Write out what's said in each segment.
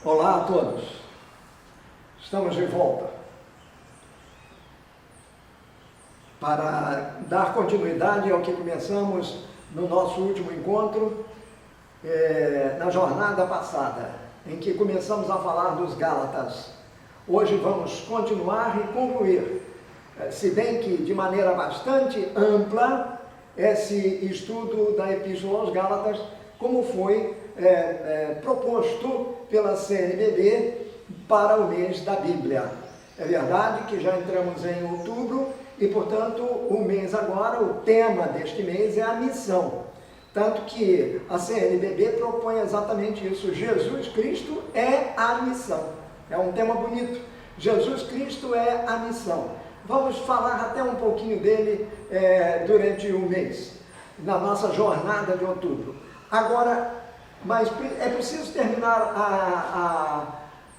Olá a todos, estamos de volta para dar continuidade ao que começamos no nosso último encontro, na jornada passada, em que começamos a falar dos Gálatas. Hoje vamos continuar e concluir, se bem que de maneira bastante ampla, esse estudo da Epístola aos Gálatas, como foi proposto pela CNBB para o mês da Bíblia. É verdade que já entramos em outubro e, portanto, o mês agora, o tema deste mês é a missão. Tanto que a CNBB propõe exatamente isso. Jesus Cristo é a missão. É um tema bonito. Jesus Cristo é a missão. Vamos falar até um pouquinho dele durante o mês, na nossa jornada de outubro. Agora, mas é preciso terminar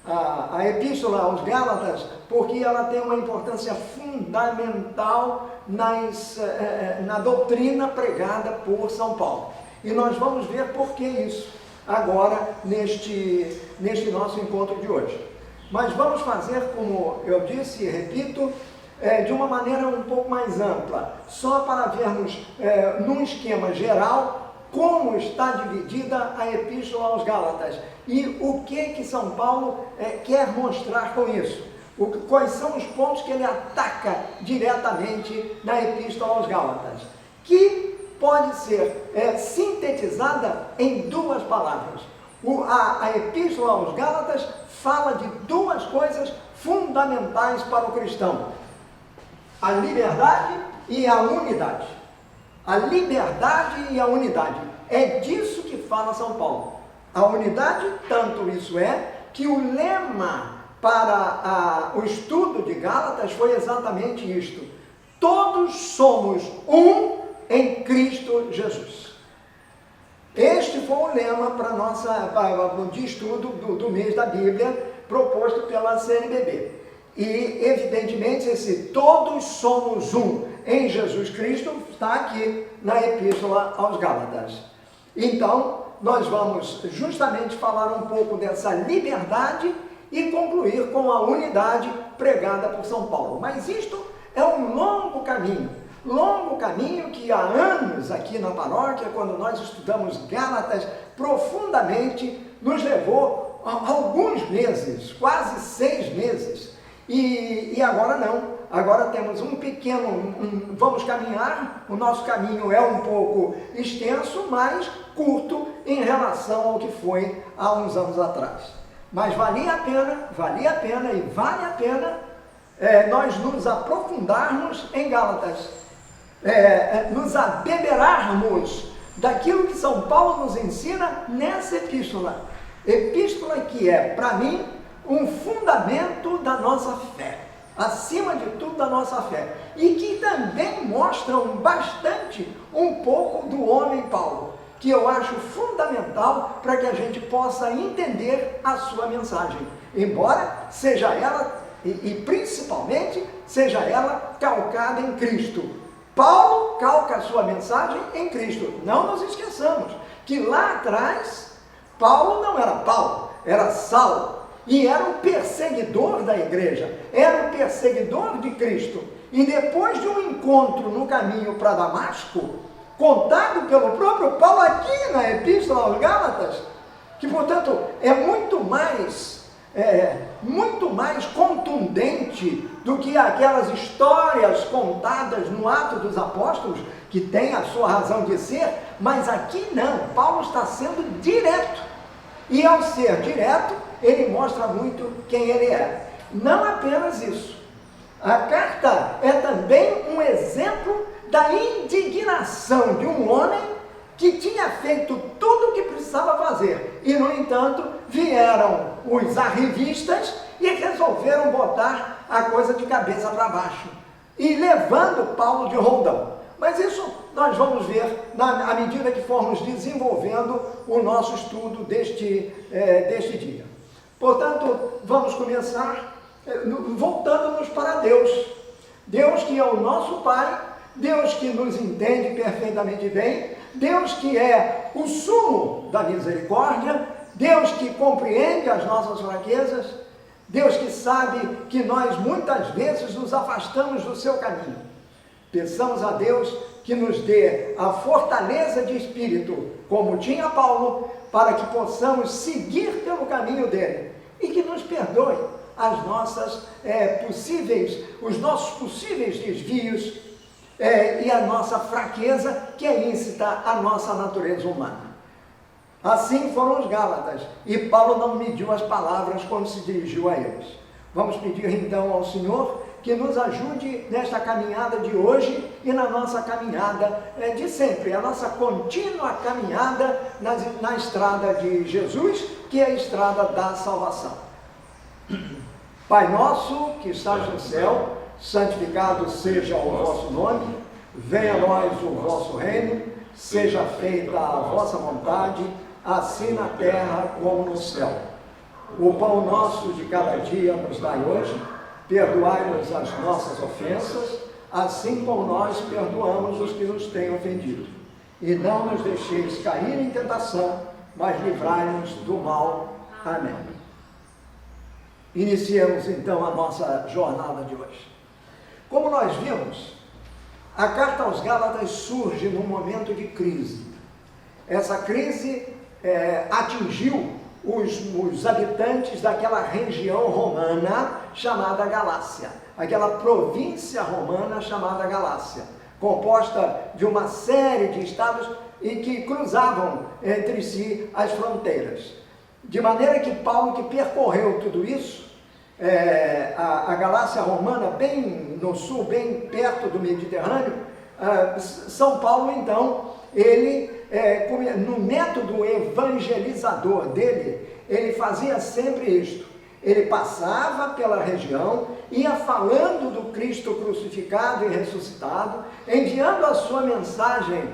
a Epístola aos Gálatas, porque ela tem uma importância fundamental na doutrina pregada por São Paulo. E nós vamos ver por que isso agora neste nosso encontro de hoje. Mas vamos fazer, como eu disse e repito, de uma maneira um pouco mais ampla, só para vermos num esquema geral como está dividida a Epístola aos Gálatas e o que São Paulo quer mostrar com isso. Quais são os pontos que ele ataca diretamente na Epístola aos Gálatas, que pode ser sintetizada em duas palavras. A Epístola aos Gálatas fala de duas coisas fundamentais para o cristão: a liberdade e a unidade. A liberdade e a unidade. É disso que fala São Paulo. A unidade, tanto isso que o lema para o estudo de Gálatas foi exatamente isto: todos somos um em Cristo Jesus. Este foi o lema para de estudo do mês da Bíblia, proposto pela CNBB. E, evidentemente, esse todos somos um em Jesus Cristo está aqui na Epístola aos Gálatas. Então, nós vamos justamente falar um pouco dessa liberdade e concluir com a unidade pregada por São Paulo. Mas isto é um longo caminho que há anos aqui na paróquia, quando nós estudamos Gálatas profundamente, nos levou a alguns meses, quase 6 meses. E agora não, agora temos um pequeno, vamos caminhar, o nosso caminho é um pouco extenso, mas curto em relação ao que foi há uns anos atrás. Mas valia a pena e vale a pena nós nos aprofundarmos em Gálatas, nos abeberarmos daquilo que São Paulo nos ensina nessa epístola que é, para mim, um fundamento da nossa fé, acima de tudo da nossa fé, e que também mostram bastante um pouco do homem Paulo, que eu acho fundamental para que a gente possa entender a sua mensagem, embora seja ela, e principalmente, seja ela calcada em Cristo. Paulo calca a sua mensagem em Cristo. Não nos esqueçamos que lá atrás, Paulo não era Paulo, era Saulo. E era um perseguidor da igreja, era um perseguidor de Cristo. E depois de um encontro no caminho para Damasco, contado pelo próprio Paulo aqui na Epístola aos Gálatas, que, portanto, é muito mais contundente do que aquelas histórias contadas no Atos dos Apóstolos, que tem a sua razão de ser, mas aqui não, Paulo está sendo direto. E ao ser direto, ele mostra muito quem ele é. Não apenas isso. A carta é também um exemplo da indignação de um homem que tinha feito tudo o que precisava fazer. E, no entanto, vieram os arrivistas e resolveram botar a coisa de cabeça para baixo, e levando Paulo de roldão. Mas isso nós vamos ver à medida que formos desenvolvendo o nosso estudo deste dia. Portanto, vamos começar voltando-nos para Deus. Deus que é o nosso Pai, Deus que nos entende perfeitamente bem, Deus que é o sumo da misericórdia, Deus que compreende as nossas fraquezas, Deus que sabe que nós muitas vezes nos afastamos do seu caminho. Peçamos a Deus que nos dê a fortaleza de espírito, como tinha Paulo, para que possamos seguir pelo caminho dele e que nos perdoe as nossas os nossos possíveis desvios e a nossa fraqueza, que é íncita à nossa natureza humana. Assim foram os Gálatas, e Paulo não mediu as palavras quando se dirigiu a eles. Vamos pedir então ao Senhor que nos ajude nesta caminhada de hoje e na nossa caminhada de sempre, a nossa contínua caminhada na estrada de Jesus, que é a estrada da salvação. Pai nosso que estás no céu, santificado seja o vosso nome, venha a nós o vosso reino, seja feita a vossa vontade, assim na terra como no céu. O pão nosso de cada dia nos dai hoje, perdoai-nos as nossas ofensas, assim como nós perdoamos os que nos têm ofendido. E não nos deixeis cair em tentação, mas livrai-nos do mal. Amém. Iniciemos então a nossa jornada de hoje. Como nós vimos, a carta aos Gálatas surge num momento de crise. Essa crise atingiu os habitantes daquela região romana chamada Galácia, aquela província romana chamada Galácia, composta de uma série de estados e que cruzavam entre si as fronteiras. De maneira que Paulo, que percorreu tudo isso, a Galácia romana, bem no sul, bem perto do Mediterrâneo, São Paulo, então, ele, no método evangelizador dele, ele fazia sempre isto. Ele passava pela região, ia falando do Cristo crucificado e ressuscitado, enviando a sua mensagem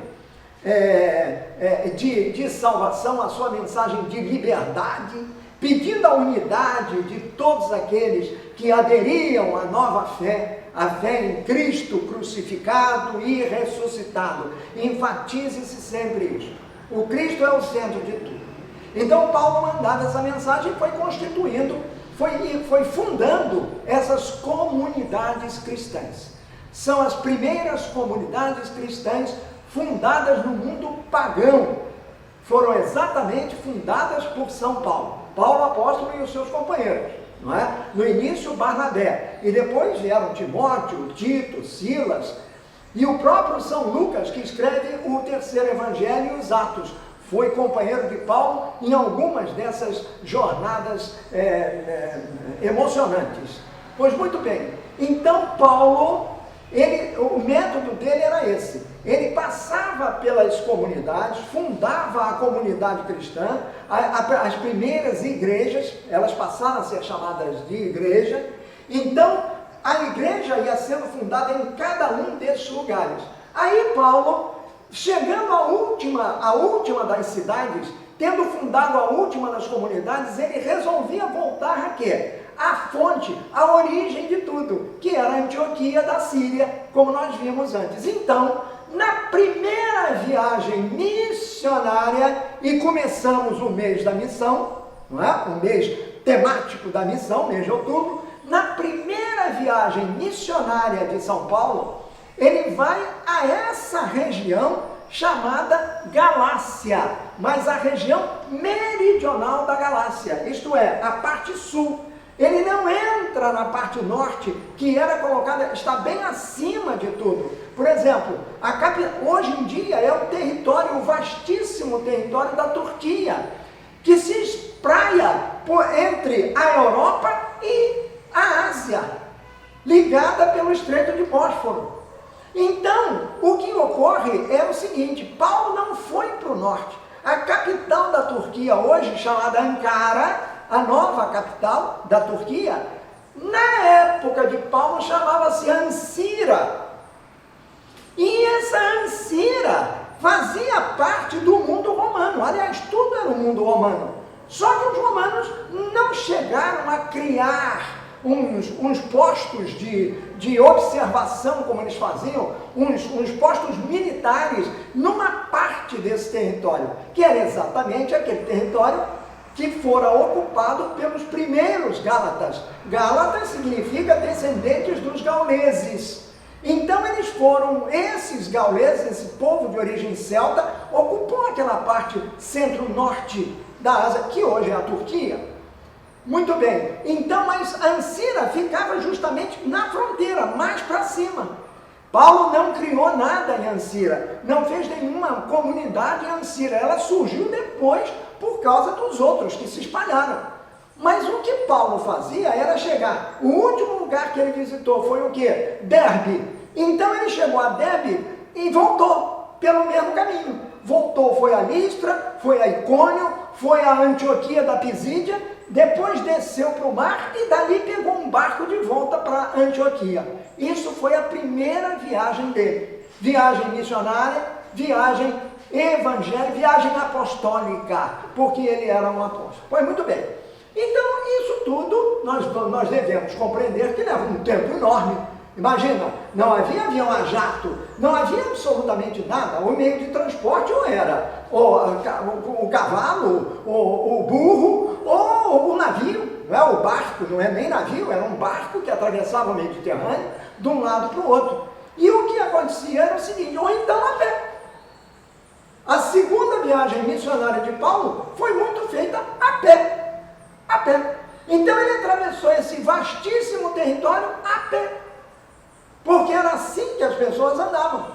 de salvação, a sua mensagem de liberdade, pedindo a unidade de todos aqueles que aderiam à nova fé, a fé em Cristo crucificado e ressuscitado. Enfatize-se sempre isso. O Cristo é o centro de tudo. Então Paulo mandava essa mensagem e foi constituindo, foi fundando essas comunidades cristãs. São as primeiras comunidades cristãs fundadas no mundo pagão. Foram exatamente fundadas por São Paulo. Paulo apóstolo e os seus companheiros, não é? No início Barnabé, e depois vieram Timóteo, Tito, Silas, e o próprio São Lucas, que escreve o terceiro evangelho e os Atos, foi companheiro de Paulo em algumas dessas jornadas emocionantes. Pois muito bem, então Paulo, o método dele era esse. Ele passava pelas comunidades, fundava a comunidade cristã, as primeiras igrejas, elas passaram a ser chamadas de igreja. Então, a igreja ia sendo fundada em cada um desses lugares. Aí Paulo, chegando à última das cidades, tendo fundado a última das comunidades, ele resolvia voltar a quê? A fonte, a origem de tudo, que era a Antioquia da Síria, como nós vimos antes. Então, na primeira viagem missionária, e começamos o mês da missão, não é? O mês temático da missão, mês de outubro, na primeira viagem missionária de São Paulo, ele vai a essa região chamada Galácia, mas a região meridional da Galácia, isto é, a parte sul. Ele não entra na parte norte, que era colocada, está bem acima de tudo. Por exemplo, hoje em dia é o vastíssimo território da Turquia, que se espraia entre a Europa e a Ásia, ligada pelo Estreito de Bósforo. Então, o que ocorre é o seguinte: Paulo não foi para o norte. A capital da Turquia hoje, chamada Ankara, a nova capital da Turquia, na época de Paulo chamava-se Ancira. E essa Ancira fazia parte do mundo romano. Aliás, tudo era o mundo romano. Só que os romanos não chegaram a criar uns postos de observação, como eles faziam, uns postos militares numa parte desse território, que era exatamente aquele território que fora ocupado pelos primeiros Gálatas. Gálatas significa descendentes dos gauleses. Então eles foram, esses gauleses, esse povo de origem celta, ocupou aquela parte centro-norte da Ásia, que hoje é a Turquia. Muito bem, então, mas Ancira ficava justamente na fronteira, mais para cima. Paulo não criou nada em Ancira, não fez nenhuma comunidade em Ancira, ela surgiu depois por causa dos outros que se espalharam. Mas o que Paulo fazia era chegar, o último lugar que ele visitou foi o quê? Derbe. Então ele chegou a Derbe e voltou pelo mesmo caminho. Voltou, foi a Listra, foi a Icônio, foi a Antioquia da Pisídia, depois desceu para o mar e dali pegou um barco de volta para Antioquia. Isso foi a primeira viagem dele. Viagem missionária, viagem evangélica, viagem apostólica, porque ele era um apóstolo. Pois muito bem. Então, isso tudo nós devemos compreender que leva um tempo enorme. Imagina, não havia avião a jato, não havia absolutamente nada. O meio de transporte ou era o cavalo, o burro, ou o navio. Não é o barco, não é nem navio, era um barco que atravessava o Mediterrâneo de um lado para o outro. E o que acontecia era o seguinte, ou então a pé. A segunda viagem missionária de Paulo foi muito feita a pé. A pé. Então ele atravessou esse vastíssimo território a pé. Porque era assim que as pessoas andavam.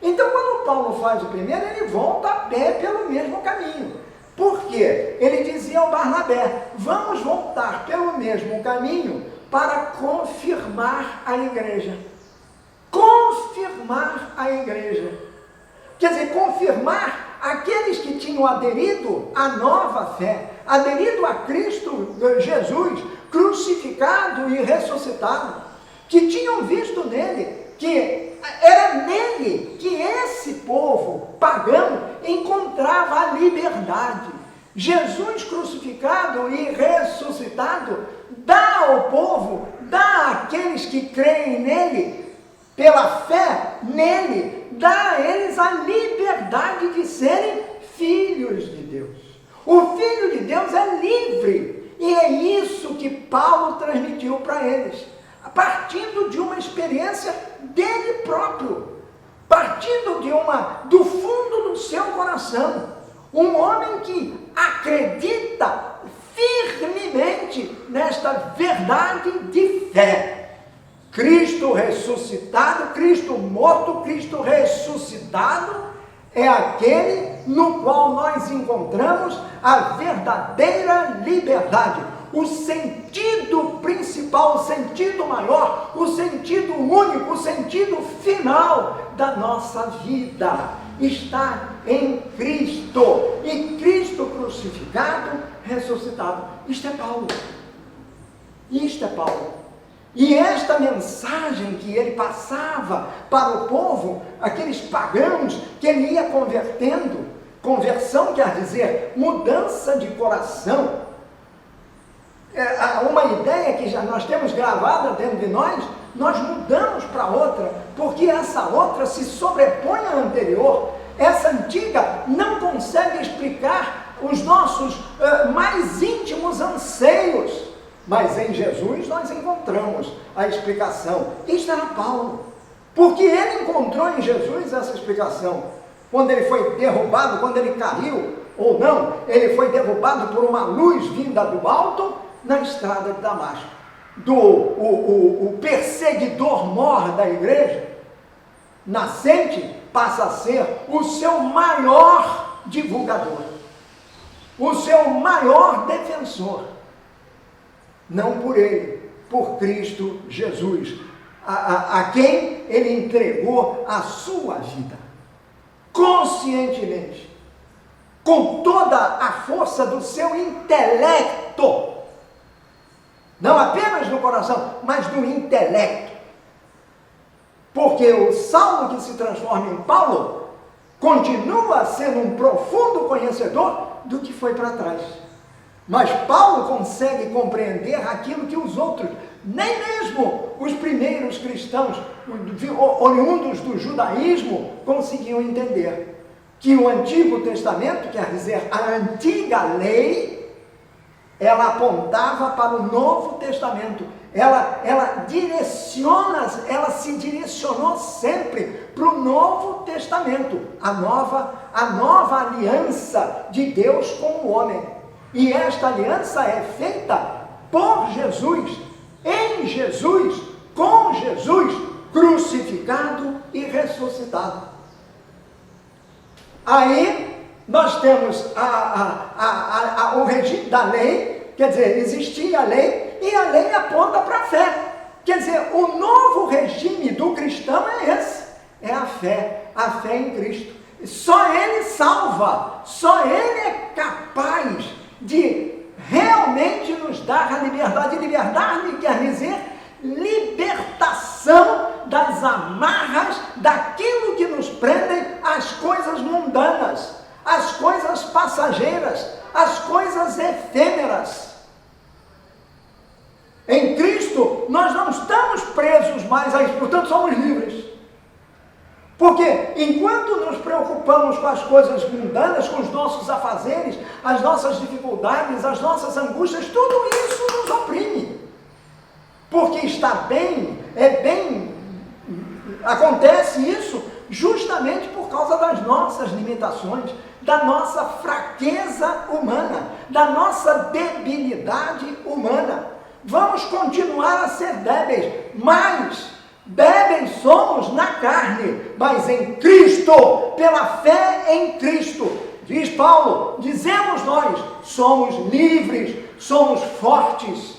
Então, quando Paulo faz o primeiro, ele volta a pé pelo mesmo caminho. Por quê? Ele dizia ao Barnabé, vamos voltar pelo mesmo caminho para confirmar a igreja. Confirmar a igreja. Quer dizer, confirmar aqueles que tinham aderido à nova fé, aderido a Cristo Jesus, crucificado e ressuscitado, que tinham visto nele, que era nele que esse povo pagão encontrava a liberdade. Jesus crucificado e ressuscitado dá ao povo, dá àqueles que creem nele, pela fé nele, dá a eles a liberdade de serem filhos de Deus. O Filho de Deus é livre, e é isso que Paulo transmitiu para eles. Partindo de uma experiência dele próprio, partindo do fundo do seu coração, um homem que acredita firmemente nesta verdade de fé. Cristo ressuscitado, Cristo morto, Cristo ressuscitado, é aquele no qual nós encontramos a verdadeira liberdade. O sentido principal, o sentido maior, o sentido único, o sentido final da nossa vida está em Cristo. E Cristo crucificado, ressuscitado. Isto é Paulo. Isto é Paulo. E esta mensagem que ele passava para o povo, aqueles pagãos que ele ia convertendo, conversão quer dizer mudança de coração, uma ideia que já nós temos gravada dentro de nós mudamos para outra, porque essa outra se sobrepõe à anterior. Essa antiga não consegue explicar os nossos mais íntimos anseios, mas em Jesus nós encontramos a explicação. Isto era Paulo, porque ele encontrou em Jesus essa explicação. Quando ele foi derrubado, quando ele caiu, ou não, ele foi derrubado por uma luz vinda do alto, na estrada de Damasco. O perseguidor mor da igreja, nascente, passa a ser o seu maior divulgador, o seu maior defensor. Não por ele, por Cristo Jesus, a quem ele entregou a sua vida, conscientemente, com toda a força do seu intelecto, não apenas no coração, mas no intelecto. Porque o Saulo que se transforma em Paulo continua sendo um profundo conhecedor do que foi para trás. Mas Paulo consegue compreender aquilo que os outros, nem mesmo os primeiros cristãos, oriundos do judaísmo, conseguiam entender. Que o Antigo Testamento, quer dizer, a antiga lei, ela apontava para o Novo Testamento. Ela se direcionou sempre para o Novo Testamento, a nova aliança de Deus com o homem. E esta aliança é feita por Jesus, em Jesus, com Jesus, crucificado e ressuscitado. Aí nós temos o regime da lei, quer dizer, existia a lei, e a lei aponta para a fé. Quer dizer, o novo regime do cristão é esse, é a fé em Cristo. Só Ele salva, só Ele é capaz de realmente nos dar a liberdade. Liberdade quer dizer libertação das amarras daquilo que nos prendem às coisas mundanas, às coisas passageiras, às coisas efêmeras. Em Cristo, nós não estamos presos mais a isso, portanto somos livres. Porque enquanto nos preocupamos com as coisas mundanas, com os nossos afazeres, as nossas dificuldades, as nossas angústias, tudo isso nos oprime. Porque acontece isso justamente por causa das nossas limitações, da nossa fraqueza humana, da nossa debilidade humana. Vamos continuar a ser débeis, mas débeis somos na carne, mas em Cristo, pela fé em Cristo. Diz Paulo, dizemos nós, somos livres, somos fortes.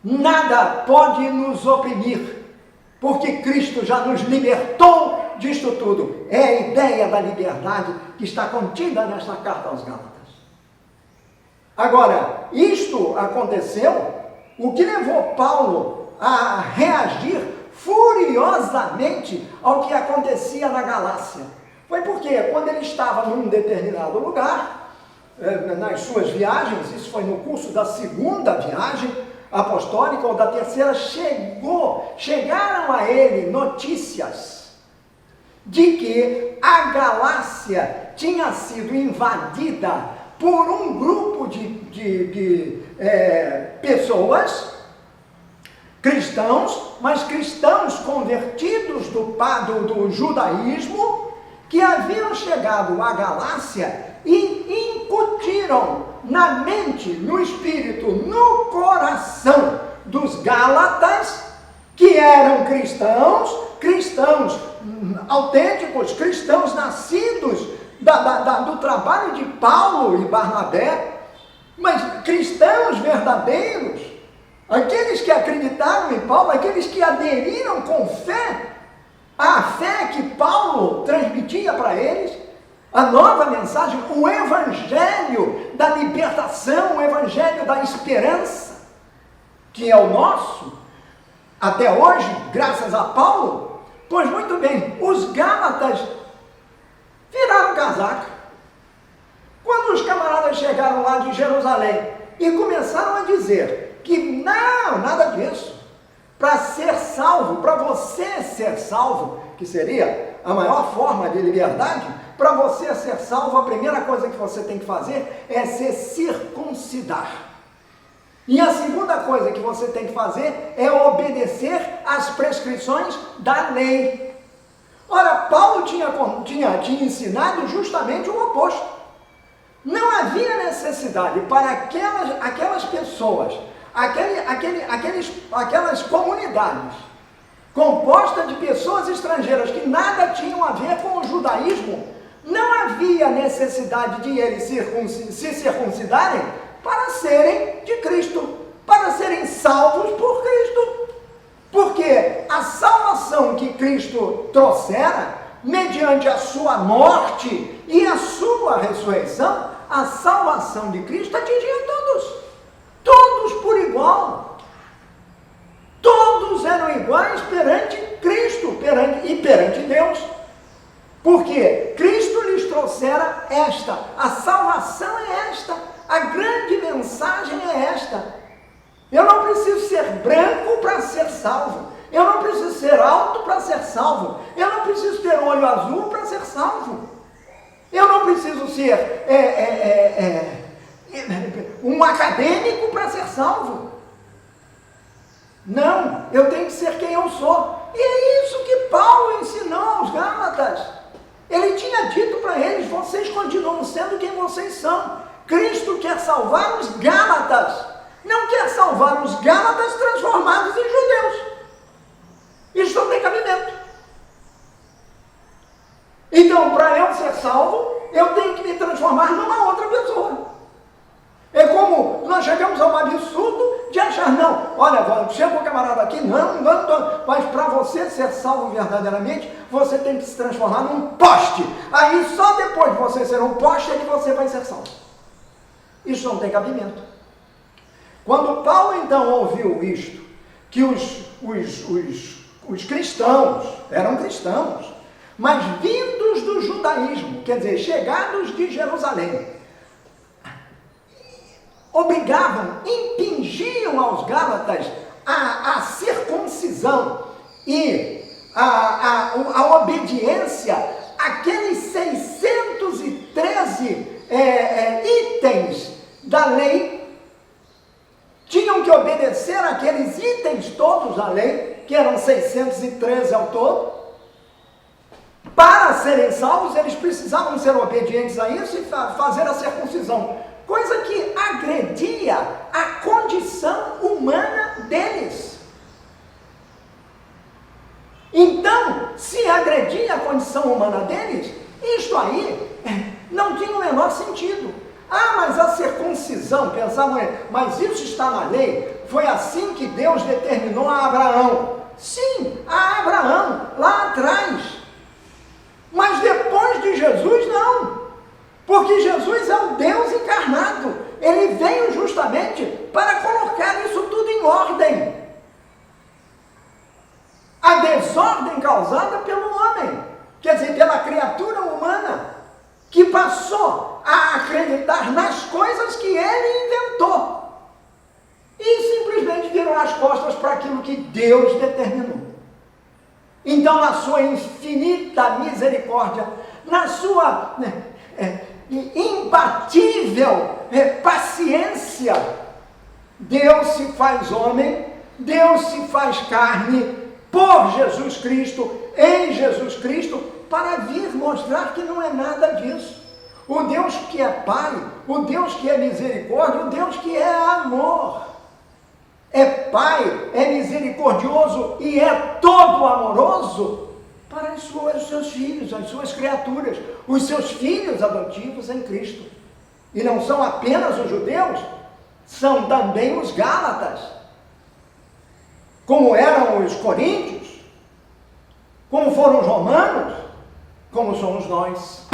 Nada pode nos oprimir, porque Cristo já nos libertou disto tudo. É a ideia da liberdade que está contida nesta carta aos Gálatas. Agora, isto aconteceu, o que levou Paulo a reagir furiosamente ao que acontecia na Galácia. Foi porque quando ele estava num determinado lugar, nas suas viagens, isso foi no curso da segunda viagem apostólica ou da terceira, chegaram a ele notícias de que a Galácia tinha sido invadida por um grupo de pessoas, cristãos, mas cristãos convertidos do judaísmo, que haviam chegado à Galácia e incutiram na mente, no espírito, no coração dos Gálatas, que eram cristãos autênticos, cristãos nascidos do trabalho de Paulo e Barnabé, mas cristãos verdadeiros, aqueles que acreditaram em Paulo, aqueles que aderiram com fé à fé que Paulo transmitia para eles, a nova mensagem, o evangelho da libertação, o evangelho da esperança, que é o nosso, até hoje, graças a Paulo. Pois muito bem, os Gálatas viraram casaca. Quando os camaradas chegaram lá de Jerusalém e começaram a dizer que não, nada disso, para ser salvo, para você ser salvo, que seria a maior forma de liberdade, para você ser salvo, a primeira coisa que você tem que fazer é se circuncidar. E a segunda coisa que você tem que fazer é obedecer às prescrições da lei. Ora, Paulo tinha ensinado justamente o oposto. Não havia necessidade para aquelas pessoas, aquelas comunidades compostas de pessoas estrangeiras que nada tinham a ver com o judaísmo, não havia necessidade de eles se circuncidarem para serem de Cristo, para serem salvos por Cristo. Porque a salvação que Cristo trouxera, mediante a sua morte e a sua ressurreição, a salvação de Cristo atingia todos por igual. Todos eram iguais perante Cristo perante Deus. Porque Cristo lhes trouxera a salvação é esta, a grande mensagem é esta. Eu não preciso ser branco para ser salvo, eu não preciso ser alto para ser salvo, eu não preciso ter olho azul para ser salvo, eu não preciso ser um acadêmico para ser salvo. Não, eu tenho que ser quem eu sou. E é isso que Paulo ensinou aos Gálatas. Ele tinha dito para eles: vocês continuam sendo quem vocês são. Cristo quer salvar os Gálatas, não quer salvar os Gálatas transformados em judeus. Isso não tem cabimento. Então, para eu ser salvo, eu tenho que me transformar numa outra pessoa. É como nós chegamos a um absurdo de achar: não, olha, chega o camarada aqui, não, mas para você ser salvo verdadeiramente, você tem que se transformar num poste. Aí só depois de você ser um poste é que você vai ser salvo. Isso não tem cabimento. Quando Paulo então ouviu isto, que os cristãos eram cristãos, mas vindos do judaísmo, quer dizer, chegados de Jerusalém, obrigavam, impingiam aos Gálatas a circuncisão e a obediência àqueles 613 itens da lei. Tinham que obedecer àqueles itens todos da lei, que eram 613 ao todo. Para serem salvos, eles precisavam ser obedientes a isso e fazer a circuncisão, coisa que agredia a condição humana deles. Então, se agredia a condição humana deles, isto aí não tinha o menor sentido. Ah, mas a circuncisão, pensavam, mas isso está na lei, foi assim que Deus determinou a Abraão. Sim, a Abraão, lá atrás. Mas depois de Jesus, não. Porque Jesus é o Deus encarnado. Ele veio justamente para colocar isso tudo em ordem. A desordem causada pelo homem, quer dizer, pela criatura humana, que passou a acreditar nas coisas que ele inventou e simplesmente virou as costas para aquilo que Deus determinou. Então, na sua infinita misericórdia, na sua imbatível paciência, Deus se faz homem, Deus se faz carne por Jesus Cristo, em Jesus Cristo, para vir mostrar que não é nada disso. O Deus que é Pai, o Deus que é misericórdia, o Deus que é amor, é Pai, é misericordioso e é todo amoroso para os seus filhos, as suas criaturas, os seus filhos adotivos em Cristo. E não são apenas os judeus, são também os gálatas, como eram os coríntios, como foram os romanos, como somos nós.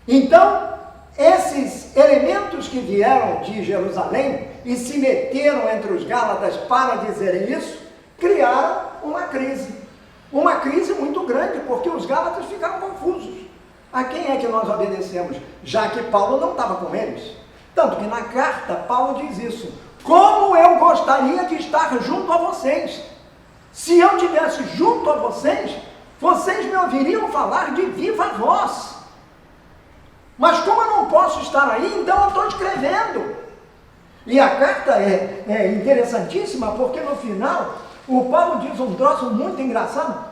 Então, esses elementos que vieram de Jerusalém e se meteram entre os gálatas para dizerem isso, criaram uma crise muito grande, porque os gálatas ficaram confusos. A quem é que nós obedecemos? Já que Paulo não estava com eles. Tanto que na carta Paulo diz isso: como eu gostaria de estar junto a vocês. Se eu estivesse junto a vocês, vocês me ouviriam falar de viva voz. Mas como eu não posso estar aí, então eu estou escrevendo. E a carta é interessantíssima, porque no final o Paulo diz um troço muito engraçado,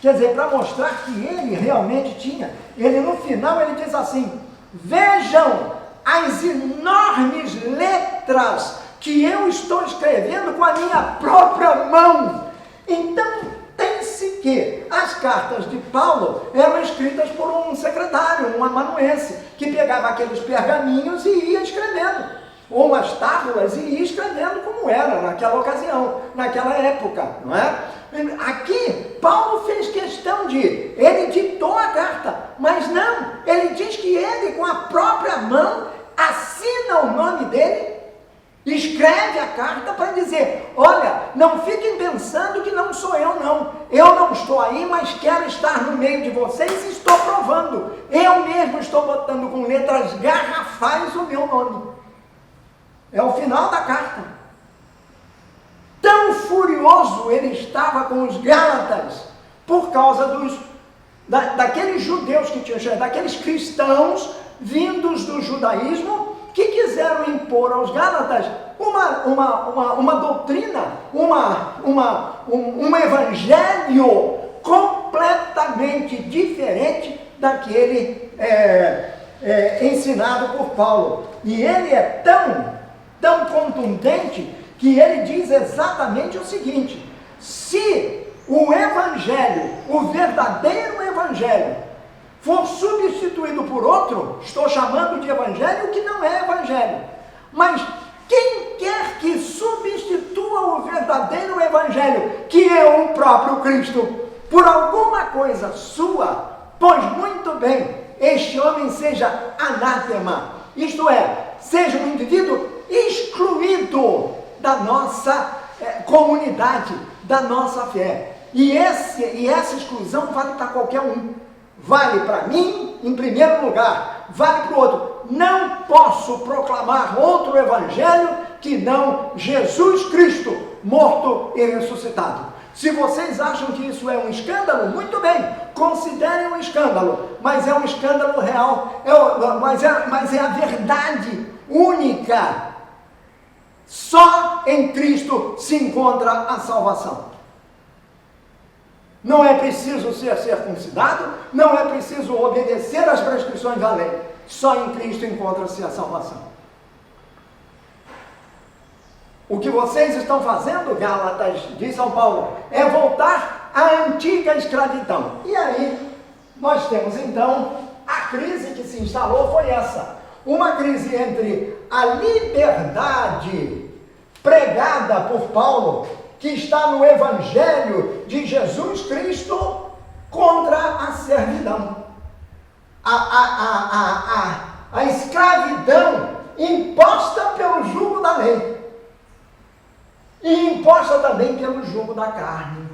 quer dizer, para mostrar que ele realmente tinha. Ele no final ele diz assim: vejam as enormes letras que eu estou escrevendo com a minha própria mão. Então, pense que as cartas de Paulo eram escritas por um secretário, um amanuense, que pegava aqueles pergaminhos e ia escrevendo, ou umas tábuas e ia escrevendo como era naquela ocasião, naquela época, não é? Aqui, Paulo fez questão ele ditou a carta, mas não, ele diz que ele com a própria mão assina o nome dele, escreve a carta para dizer: olha, não fiquem pensando que não sou eu não estou aí, mas quero estar no meio de vocês e estou provando, eu mesmo estou botando com letras garrafais o meu nome. É o final da carta. Tão furioso ele estava com os gálatas, por causa daqueles judeus que tinham chegado, daqueles cristãos vindos do judaísmo, que quiseram impor aos Gálatas uma doutrina, um evangelho completamente diferente daquele ensinado por Paulo. E ele é tão contundente que ele diz exatamente o seguinte: se o evangelho, o verdadeiro evangelho, for substituído por outro, estou chamando de evangelho o que não é evangelho. Mas quem quer que substitua o verdadeiro evangelho, que é o próprio Cristo, por alguma coisa sua, pois muito bem, este homem seja anátema, isto é, seja um indivíduo excluído da nossa comunidade, da nossa fé. E essa exclusão vale para qualquer um. Vale para mim, em primeiro lugar, vale para o outro. Não posso proclamar outro evangelho que não Jesus Cristo, morto e ressuscitado. Se vocês acham que isso é um escândalo, muito bem, considerem um escândalo, mas é um escândalo real, mas é a verdade única. Só em Cristo se encontra a salvação. Não é preciso ser circuncidado, não é preciso obedecer às prescrições da lei. Só em Cristo encontra-se a salvação. O que vocês estão fazendo, Gálatas de São Paulo, é voltar à antiga escravidão. E aí, nós temos então, a crise que se instalou foi essa. Uma crise entre a liberdade pregada por Paulo, que está no Evangelho de Jesus Cristo, contra a servidão. A escravidão imposta pelo jugo da lei. E imposta também pelo jugo da carne.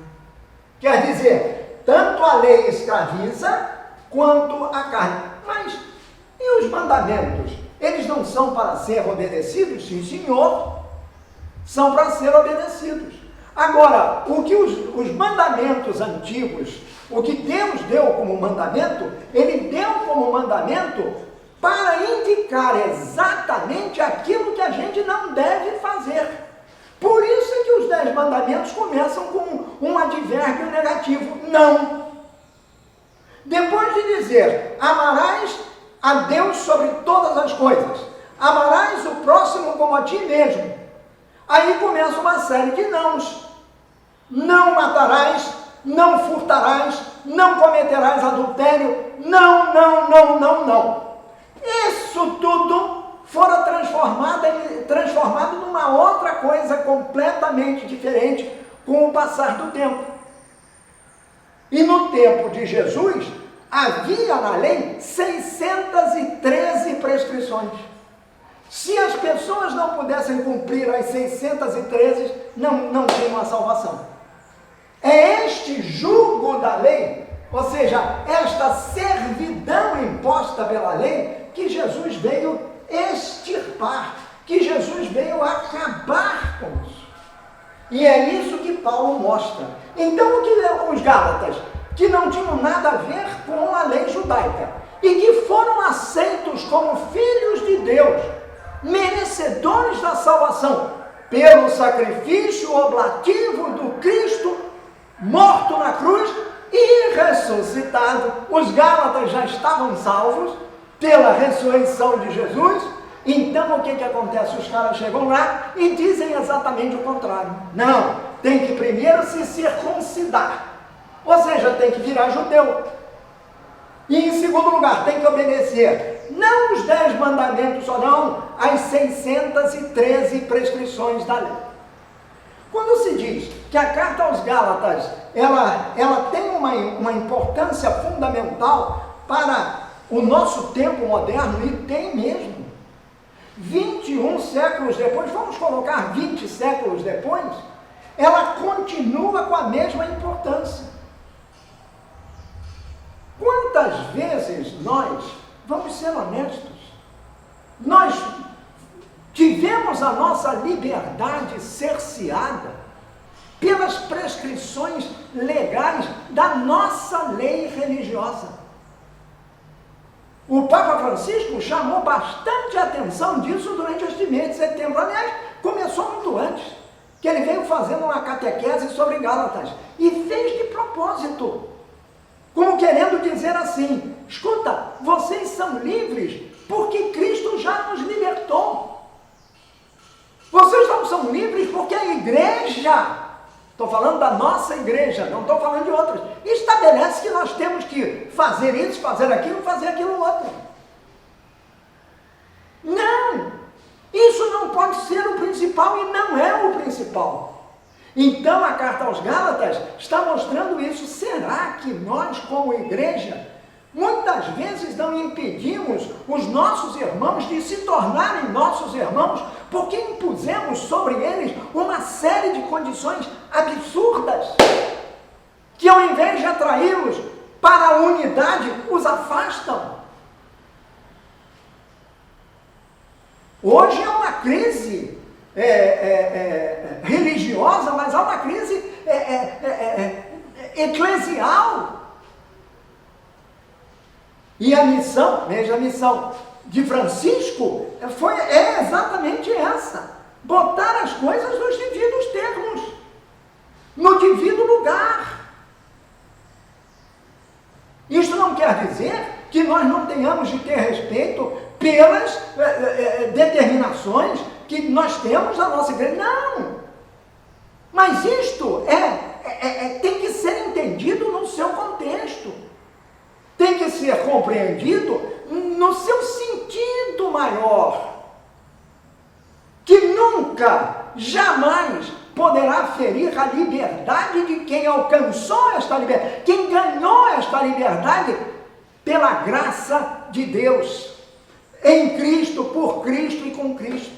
Quer dizer, tanto a lei escraviza, quanto a carne. Mas, e os mandamentos? Eles não são para ser obedecidos? Sim, senhor. São para ser obedecidos. Agora, o que os mandamentos antigos, o que Deus deu como mandamento, Ele deu como mandamento para indicar exatamente aquilo que a gente não deve fazer. Por isso é que os 10 mandamentos começam com um advérbio negativo, não. Depois de dizer, amarás a Deus sobre todas as coisas, amarás o próximo como a ti mesmo, aí começa uma série de nãos. Não matarás, não furtarás, não cometerás adultério, não. Isso tudo fora transformado numa outra coisa completamente diferente com o passar do tempo. E no tempo de Jesus, havia na lei 613 prescrições. Se as pessoas não pudessem cumprir as 613, não tinham a salvação. É este jugo da lei, ou seja, esta servidão imposta pela lei, que Jesus veio extirpar, que Jesus veio acabar com isso. E é isso que Paulo mostra. Então, o que os Gálatas, que não tinham nada a ver com a lei judaica, e que foram aceitos como filhos de Deus, merecedores da salvação, pelo sacrifício oblativo do Cristo, morto na cruz e ressuscitado. Os Gálatas já estavam salvos pela ressurreição de Jesus. Então o que acontece? Os caras chegam lá e dizem exatamente o contrário. Não, tem que primeiro se circuncidar, ou seja, tem que virar judeu. E em segundo lugar, tem que obedecer, não os 10 mandamentos só não, as 613 prescrições da lei. Quando se diz que a carta aos Gálatas, ela tem uma importância fundamental para o nosso tempo moderno, e tem mesmo. 21 séculos depois, vamos colocar 20 séculos depois, ela continua com a mesma importância. Quantas vezes nós, vamos ser honestos, nós tivemos a nossa liberdade cerceada pelas prescrições legais da nossa lei religiosa. O O Papa Francisco chamou bastante atenção disso durante este mês de setembro. Aliás, começou muito antes, que ele veio fazendo uma catequese sobre Gálatas, e fez de propósito, como querendo dizer assim: escuta, vocês são livres porque Cristo já nos libertou. Vocês não são livres porque a igreja, estou falando da nossa igreja, não estou falando de outras, estabelece que nós temos que fazer isso, fazer aquilo outro. Não! Isso não pode ser o principal e não é o principal. Então a carta aos Gálatas está mostrando isso. Será que nós, como igreja, muitas vezes não impedimos os nossos irmãos de se tornarem nossos irmãos porque impusemos sobre eles uma série de condições absurdas que, ao invés de atraí-los para a unidade, os afastam? Hoje é uma crise religiosa, mas há uma crise eclesial. E a missão, veja, a missão de Francisco é exatamente essa: botar as coisas nos devidos termos, no devido lugar. Isto não quer dizer que nós não tenhamos de ter respeito pelas determinações que nós temos na nossa igreja. Não! Mas isto tem que ser entendido no seu contexto. Tem que ser compreendido no seu sentido maior, que nunca, jamais poderá ferir a liberdade de quem alcançou esta liberdade, quem ganhou esta liberdade pela graça de Deus, em Cristo, por Cristo e com Cristo.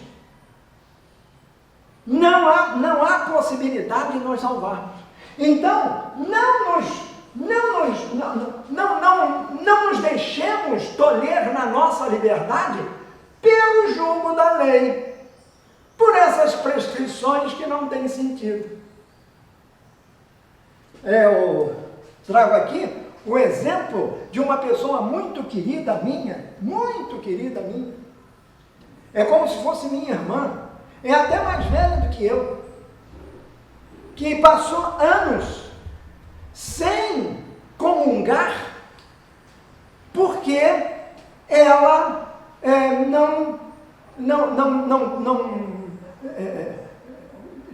Não há possibilidade de nos salvarmos. Então, não nos deixemos tolher na nossa liberdade pelo jugo da lei, por essas prescrições que não têm sentido. Eu trago aqui o exemplo de uma pessoa muito querida minha. É como se fosse minha irmã, é até mais velha do que eu, que passou anos sem comungar, porque ela não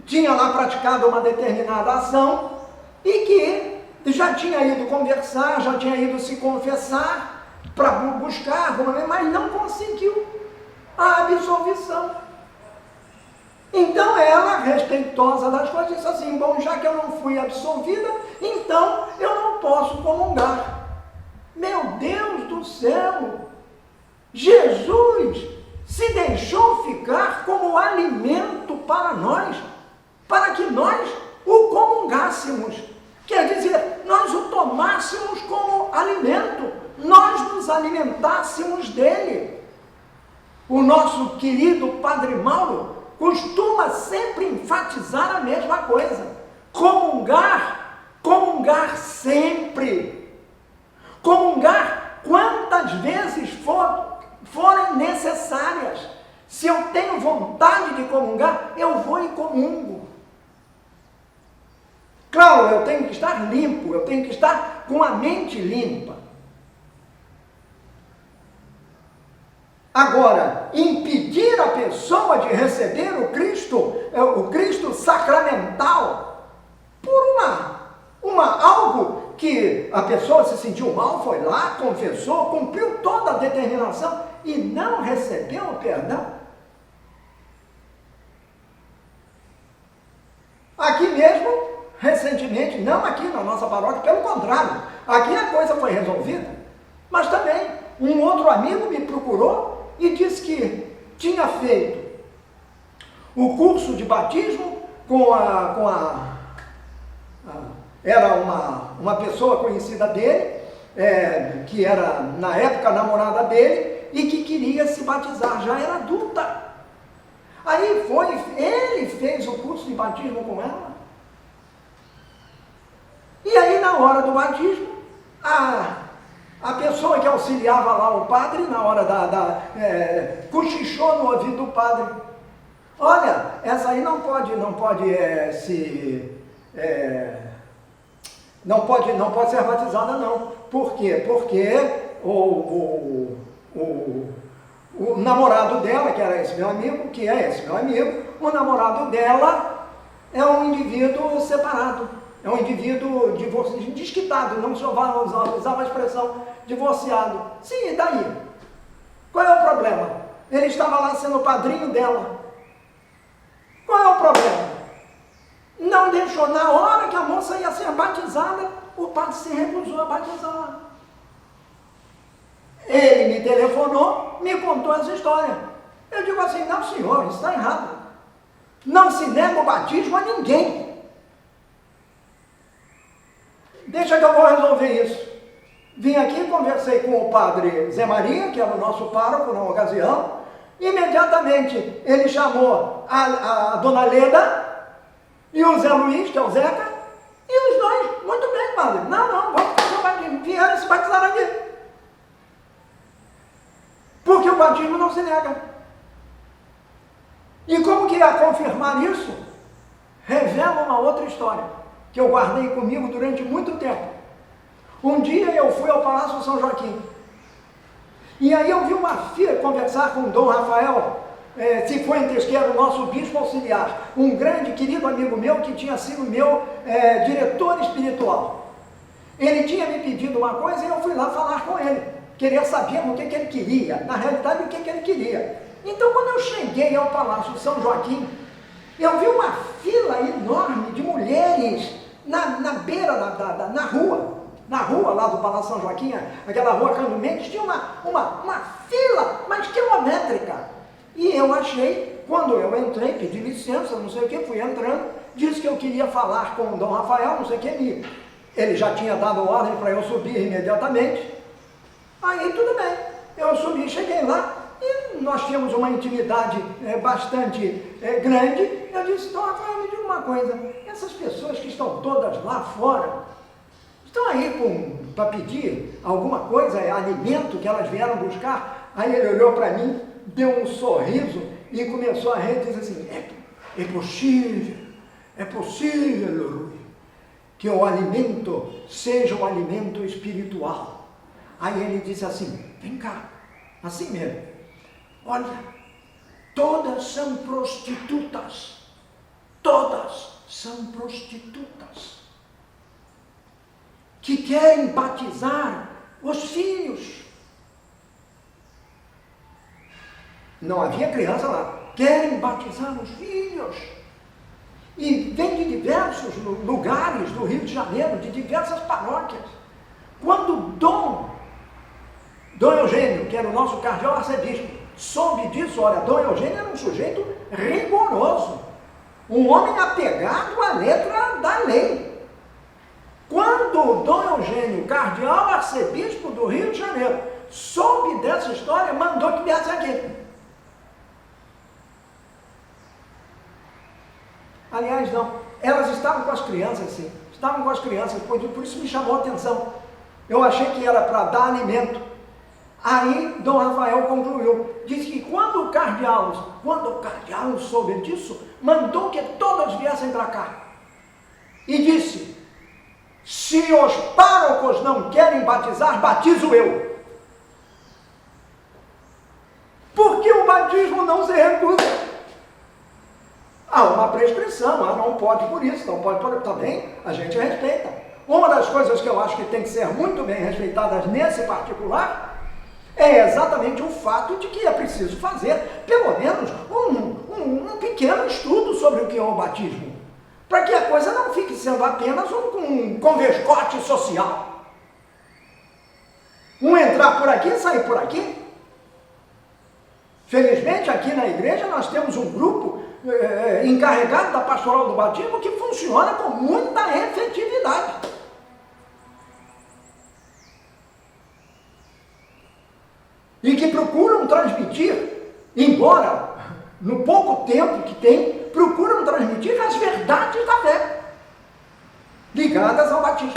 tinha lá praticado uma determinada ação e que já tinha ido conversar, já tinha ido se confessar para buscar, mas não conseguiu a absolvição. Então ela, respeitosa das coisas, disse assim: bom, já que eu não fui absolvida, então eu não posso comungar. Meu Deus do céu! Jesus se deixou ficar como alimento para nós, para que nós o comungássemos. Quer dizer, nós o tomássemos como alimento, nós nos alimentássemos dele. O nosso querido Padre Mauro costuma sempre enfatizar a mesma coisa: comungar sempre, comungar quantas vezes forem necessárias. Se eu tenho vontade de comungar, eu vou e comungo. Claro, eu tenho que estar limpo, eu tenho que estar com a mente limpa. Agora, impedir a pessoa de receber o Cristo sacramental, por algo que a pessoa se sentiu mal, foi lá, confessou, cumpriu toda a determinação e não recebeu o perdão. Aqui mesmo, recentemente, não aqui na nossa paróquia, pelo contrário, aqui a coisa foi resolvida, mas também um outro amigo me procurou e disse que tinha feito o curso de batismo era uma pessoa conhecida dele, que era na época namorada dele, e que queria se batizar, já era adulta. Aí ele fez o curso de batismo com ela. E aí na hora do batismo, A pessoa que auxiliava lá o padre, na hora cochichou no ouvido do padre: olha, essa aí não pode ser batizada não. Por quê? Porque o namorado dela, que é esse meu amigo, o namorado dela é um indivíduo separado, é um indivíduo desquitado, não usava a expressão divorciado. Sim, e daí? Qual é o problema? Ele estava lá sendo o padrinho dela. Qual é o problema? Não deixou, na hora que a moça ia ser batizada, o padre se recusou a batizá-la. Ele me telefonou, me contou essa história. Eu digo assim: não, senhor, isso está errado. Não se nega o batismo a ninguém. Deixa que eu vou resolver isso. Vim aqui, conversei com o padre Zé Maria, que era o nosso pároco na ocasião. Imediatamente ele chamou a dona Leda e o Zé Luiz, que é o Zeca, e os dois: muito bem, padre, não, vamos fazer o batismo. Vieram se batizar aqui. Porque o batismo não se nega. E como que ia confirmar isso? Revela uma outra história, que eu guardei comigo durante muito tempo. Um dia eu fui ao Palácio São Joaquim, e aí eu vi uma filha conversar com o Dom Rafael Cifuentes, que era o nosso bispo auxiliar, um grande, querido amigo meu, que tinha sido meu diretor espiritual. Ele tinha me pedido uma coisa e eu fui lá falar com ele, queria saber o que ele queria, na realidade o que ele queria. Então, quando eu cheguei ao Palácio São Joaquim, eu vi uma fila enorme de mulheres na beira na rua lá do Palácio São Joaquim, aquela rua Cândido Mendes, tinha uma fila, mas quilométrica. E eu achei, quando eu entrei, pedi licença, não sei o que, fui entrando, disse que eu queria falar com o Dom Rafael, não sei o que, ele já tinha dado ordem para eu subir imediatamente. Aí tudo bem, eu subi, cheguei lá, e nós tínhamos uma intimidade bastante grande. Eu disse: Dom Rafael, me diga uma coisa, essas pessoas que estão todas lá fora, estão aí para pedir alguma coisa, alimento que elas vieram buscar? Aí ele olhou para mim, deu um sorriso e começou a rir e disse assim: é possível, Rui, que o alimento seja um alimento espiritual. Aí ele disse assim: vem cá, assim mesmo, olha, todas são prostitutas, que querem batizar os filhos. Não havia criança lá. Querem batizar os filhos. E vem de diversos lugares do Rio de Janeiro, de diversas paróquias. Quando Dom Eugênio, que era o nosso cardeal arcebispo, soube disso, olha, Dom Eugênio era um sujeito rigoroso, um homem apegado à letra da lei. Quando Dom Eugênio, cardeal arcebispo do Rio de Janeiro, soube dessa história, mandou que viesse aqui. Aliás, não, elas estavam com as crianças, sim, por isso me chamou a atenção. Eu achei que era para dar alimento. Aí Dom Rafael concluiu, disse que quando o cardeal soube disso, mandou que todas viessem para cá. E disse: se os párocos não querem batizar, batizo eu. Porque o batismo não se recusa. Há uma prescrição, não pode por isso, não pode por isso, também a gente respeita. Uma das coisas que eu acho que tem que ser muito bem respeitadas nesse particular é exatamente o fato de que é preciso fazer, pelo menos, um pequeno estudo sobre o que é o batismo, para que a coisa não fique sendo apenas um convescote social. Entrar por aqui e sair por aqui. Felizmente, aqui na igreja, nós temos um grupo encarregado da pastoral do batismo que funciona com muita efetividade. E que procuram transmitir, embora no pouco tempo que tem, procuram transmitir as verdades da fé ligadas ao batismo.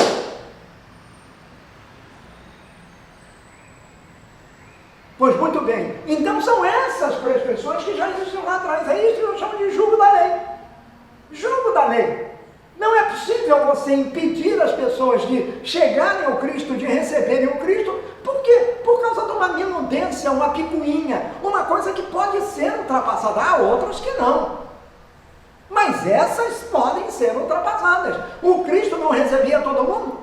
Pois muito bem, então são essas prescrições que já existiam lá atrás, é isso que eu chamo de jugo da lei. Jugo da lei. Não é possível você impedir as pessoas de chegarem ao Cristo, de receberem o Cristo, por quê? Por causa de uma minudência, uma picuinha, uma coisa que pode ser ultrapassada. Há outras que não. Mas essas podem ser ultrapassadas. O Cristo não recebia todo mundo?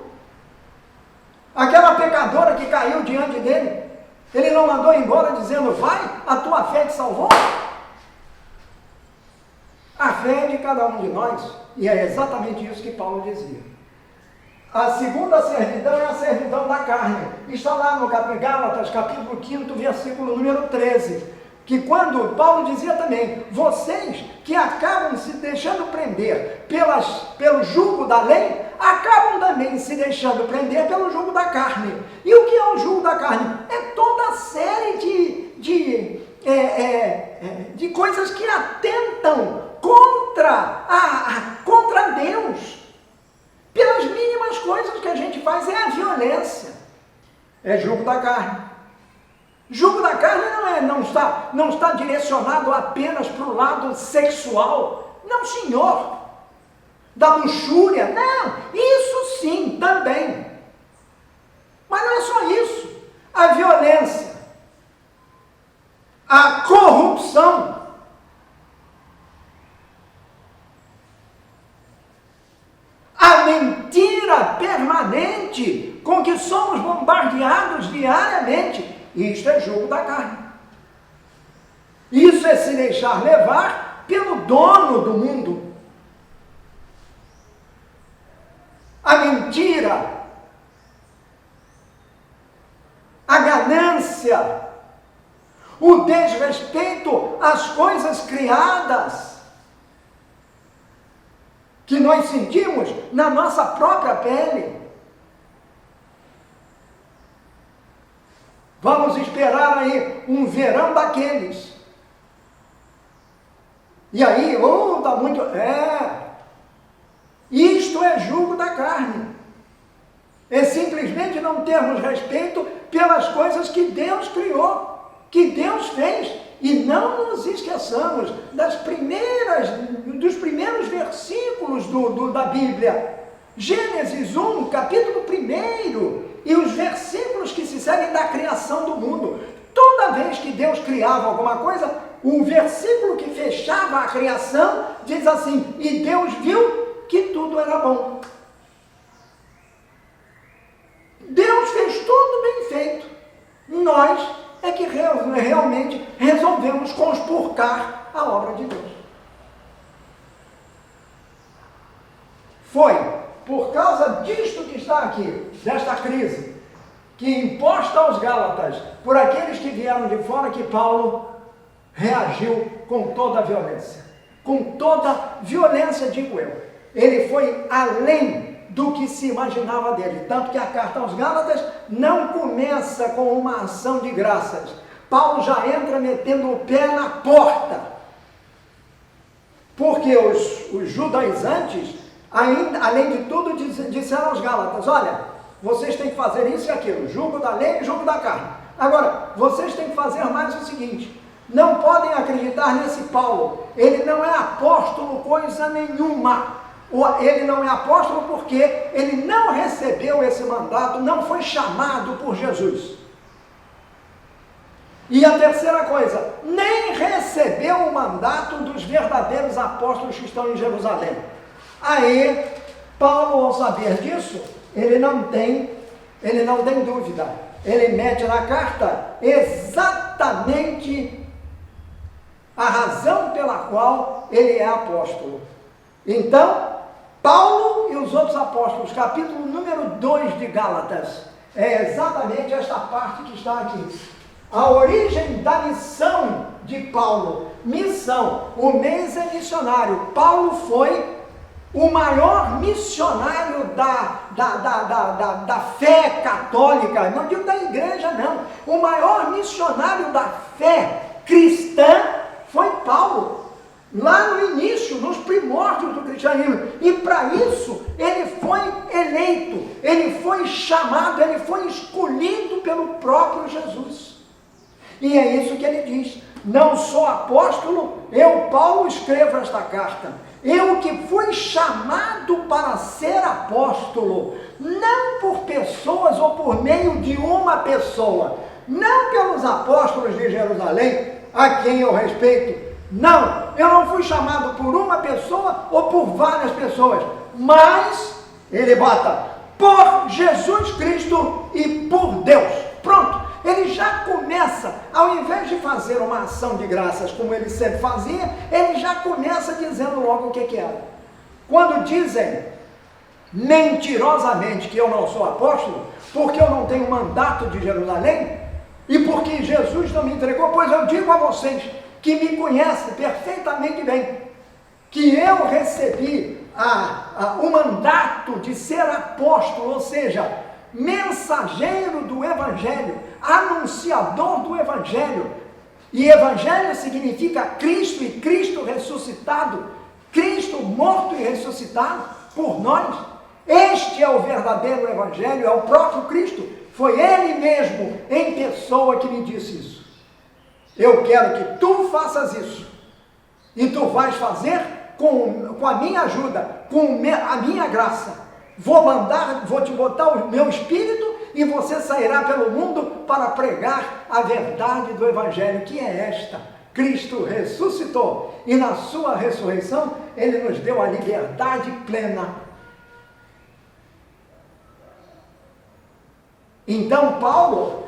Aquela pecadora que caiu diante dele, ele não mandou embora dizendo, vai, a tua fé te salvou? A fé é de cada um de nós, e é exatamente isso que Paulo dizia. A segunda servidão é a servidão da carne. Está lá no Gálatas, capítulo 5, versículo número 13. Que quando Paulo dizia também, vocês que acabam se deixando prender pelo jugo da lei, acabam também se deixando prender pelo jugo da carne. E o que é o jugo da carne? É toda a série de coisas que atentam contra Deus. Pelas mínimas coisas que a gente faz, é a violência. É jugo da carne. Jugo da carne não está direcionado apenas para o lado sexual. Não, senhor. Da luxúria. Não, isso sim, também. Mas não é só isso. A violência, a corrupção, a mentira permanente com que somos bombardeados diariamente. Isto é jugo da carne. Isso é se deixar levar pelo dono do mundo. A mentira, a ganância, o desrespeito às coisas criadas, que nós sentimos na nossa própria pele. Vamos esperar aí um verão daqueles. E aí, está muito... Isto é jugo da carne. É simplesmente não termos respeito pelas coisas que Deus criou, que Deus fez. E não nos esqueçamos dos primeiros versículos da Bíblia. Gênesis 1, capítulo 1, e os versículos que se seguem da criação do mundo. Toda vez que Deus criava alguma coisa, o versículo que fechava a criação diz assim, e Deus viu que tudo era bom. Deus fez tudo bem feito. Nós é que realmente resolvemos conspurcar a obra de Deus. Foi por causa disto que está aqui, desta crise, que imposta aos Gálatas, por aqueles que vieram de fora, que Paulo reagiu com toda a violência. Com toda a violência, digo eu. Ele foi além do que se imaginava dele. Tanto que a carta aos Gálatas não começa com uma ação de graças. Paulo já entra metendo o pé na porta. Porque os judaizantes, além de tudo, disseram aos Gálatas, olha, vocês têm que fazer isso e aquilo, jugo da lei e jugo da carne. Agora, vocês têm que fazer mais o seguinte, não podem acreditar nesse Paulo, ele não é apóstolo coisa nenhuma. Ele não é apóstolo porque ele não recebeu esse mandato, não foi chamado por Jesus. E a terceira coisa, nem recebeu o mandato dos verdadeiros apóstolos que estão em Jerusalém. Aí, Paulo, ao saber disso, ele não tem dúvida. Ele mete na carta exatamente a razão pela qual ele é apóstolo. Então, Paulo e os outros apóstolos, capítulo número 2 de Gálatas, é exatamente esta parte que está aqui. A origem da missão de Paulo. Missão. O mês é missionário. Paulo foi o maior missionário da fé católica. Não digo da igreja, não. O maior missionário da fé cristã foi Paulo. Lá no início, nos primórdios do cristianismo. E para isso, ele foi eleito, ele foi chamado, ele foi escolhido pelo próprio Jesus. E é isso que ele diz: não sou apóstolo, eu, Paulo, escrevo esta carta. Eu que fui chamado para ser apóstolo, não por pessoas ou por meio de uma pessoa, não pelos apóstolos de Jerusalém, a quem eu respeito. Não, eu não fui chamado por uma pessoa ou por várias pessoas, mas, ele bota, por Jesus Cristo e por Deus. Pronto. Ele já começa, ao invés de fazer uma ação de graças como ele sempre fazia, ele já começa dizendo logo o que era. Quando dizem mentirosamente que eu não sou apóstolo, porque eu não tenho mandato de Jerusalém, e porque Jesus não me entregou, pois eu digo a vocês que me conhecem perfeitamente bem, que eu recebi o mandato de ser apóstolo, ou seja, mensageiro do Evangelho, anunciador do Evangelho. E Evangelho significa Cristo e Cristo ressuscitado, Cristo morto e ressuscitado por nós. Este é o verdadeiro Evangelho, é o próprio Cristo. Foi Ele mesmo, em pessoa, que me disse isso. Eu quero que tu faças isso, e tu vais fazer com a minha ajuda, com a minha graça. Vou te botar o meu Espírito e você sairá pelo mundo para pregar a verdade do Evangelho, que é esta: Cristo ressuscitou e na sua ressurreição Ele nos deu a liberdade plena. Então Paulo,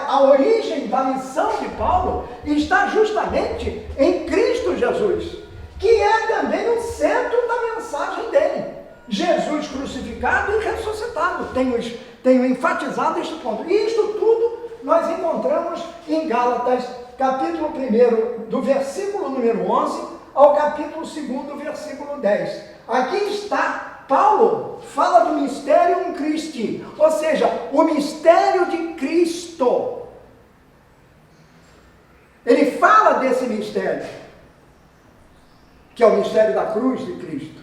a origem da missão de Paulo está justamente em Cristo Jesus, que é também o centro da mensagem dele. Jesus crucificado e ressuscitado. Tenho enfatizado este ponto. E isto tudo nós encontramos em Gálatas, capítulo 1, do versículo número 11 ao capítulo 2, versículo 10. Aqui está, Paulo fala do Mysterium Christi, ou seja, o mistério de Cristo. Ele fala desse mistério, que é o mistério da cruz de Cristo.